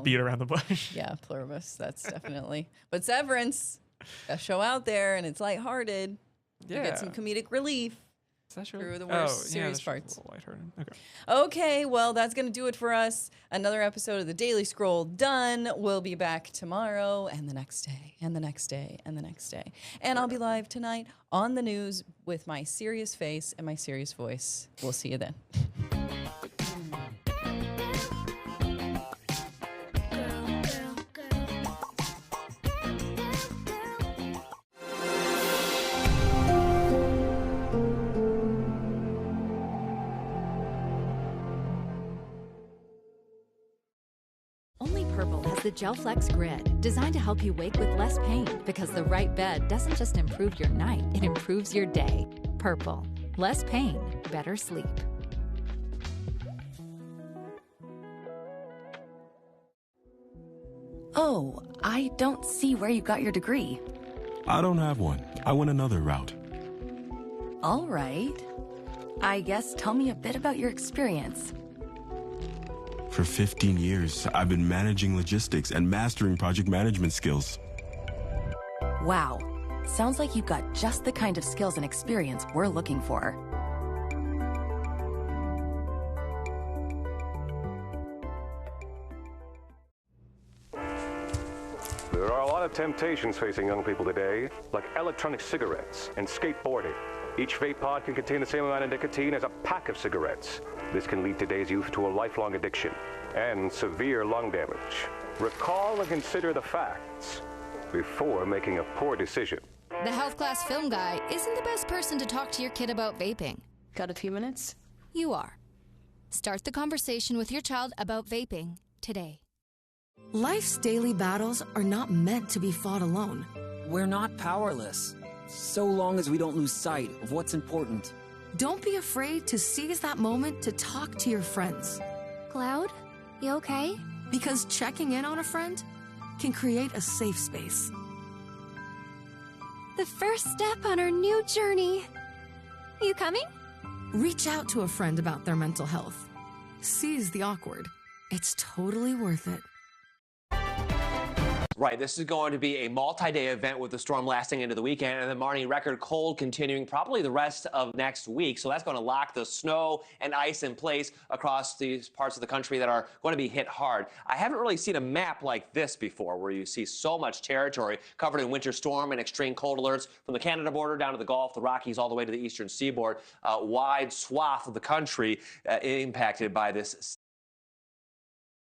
beat around the bush. Yeah, pluribus. That's definitely. But Severance, a show out there, and it's lighthearted. Yeah. You get some comedic relief. Through the worst serious parts. Okay, well, that's going to do it for us. Another episode of the Daily Scroll done. We'll be back tomorrow and the next day and the next day and the next day. And I'll be live tonight on the news with my serious face and my serious voice. We'll see you then. The Gel Flex Grid, designed to help you wake with less pain, because the right bed doesn't just improve your night, it improves your day. Purple. Less pain, better sleep. Oh, I don't see where you got your degree. I don't have one. I went another route. All right. I guess tell me a bit about your experience. For 15 years, I've been managing logistics and mastering project management skills. Wow. Sounds like you've got just the kind of skills and experience we're looking for. There are a lot of temptations facing young people today, like electronic cigarettes and skateboarding. Each vape pod can contain the same amount of nicotine as a pack of cigarettes. This can lead today's youth to a lifelong addiction and severe lung damage. Recall and consider the facts before making a poor decision. The health class film guy isn't the best person to talk to your kid about vaping. Got a few minutes? You are. Start the conversation with your child about vaping today. Life's daily battles are not meant to be fought alone. We're not powerless, so long as we don't lose sight of what's important. Don't be afraid to seize that moment to talk to your friends. Cloud, you okay? Because checking in on a friend can create a safe space. The first step on our new journey. You coming? Reach out to a friend about their mental health. Seize the awkward. It's totally worth it. Right, this is going to be a multi-day event with the storm lasting into the weekend and the Marnie record cold continuing probably the rest of next week. So that's going to lock the snow and ice in place across these parts of the country that are going to be hit hard. I haven't really seen a map like this before where you see so much territory covered in winter storm and extreme cold alerts from the Canada border down to the Gulf, the Rockies, all the way to the eastern seaboard. Wide swath of the country impacted by this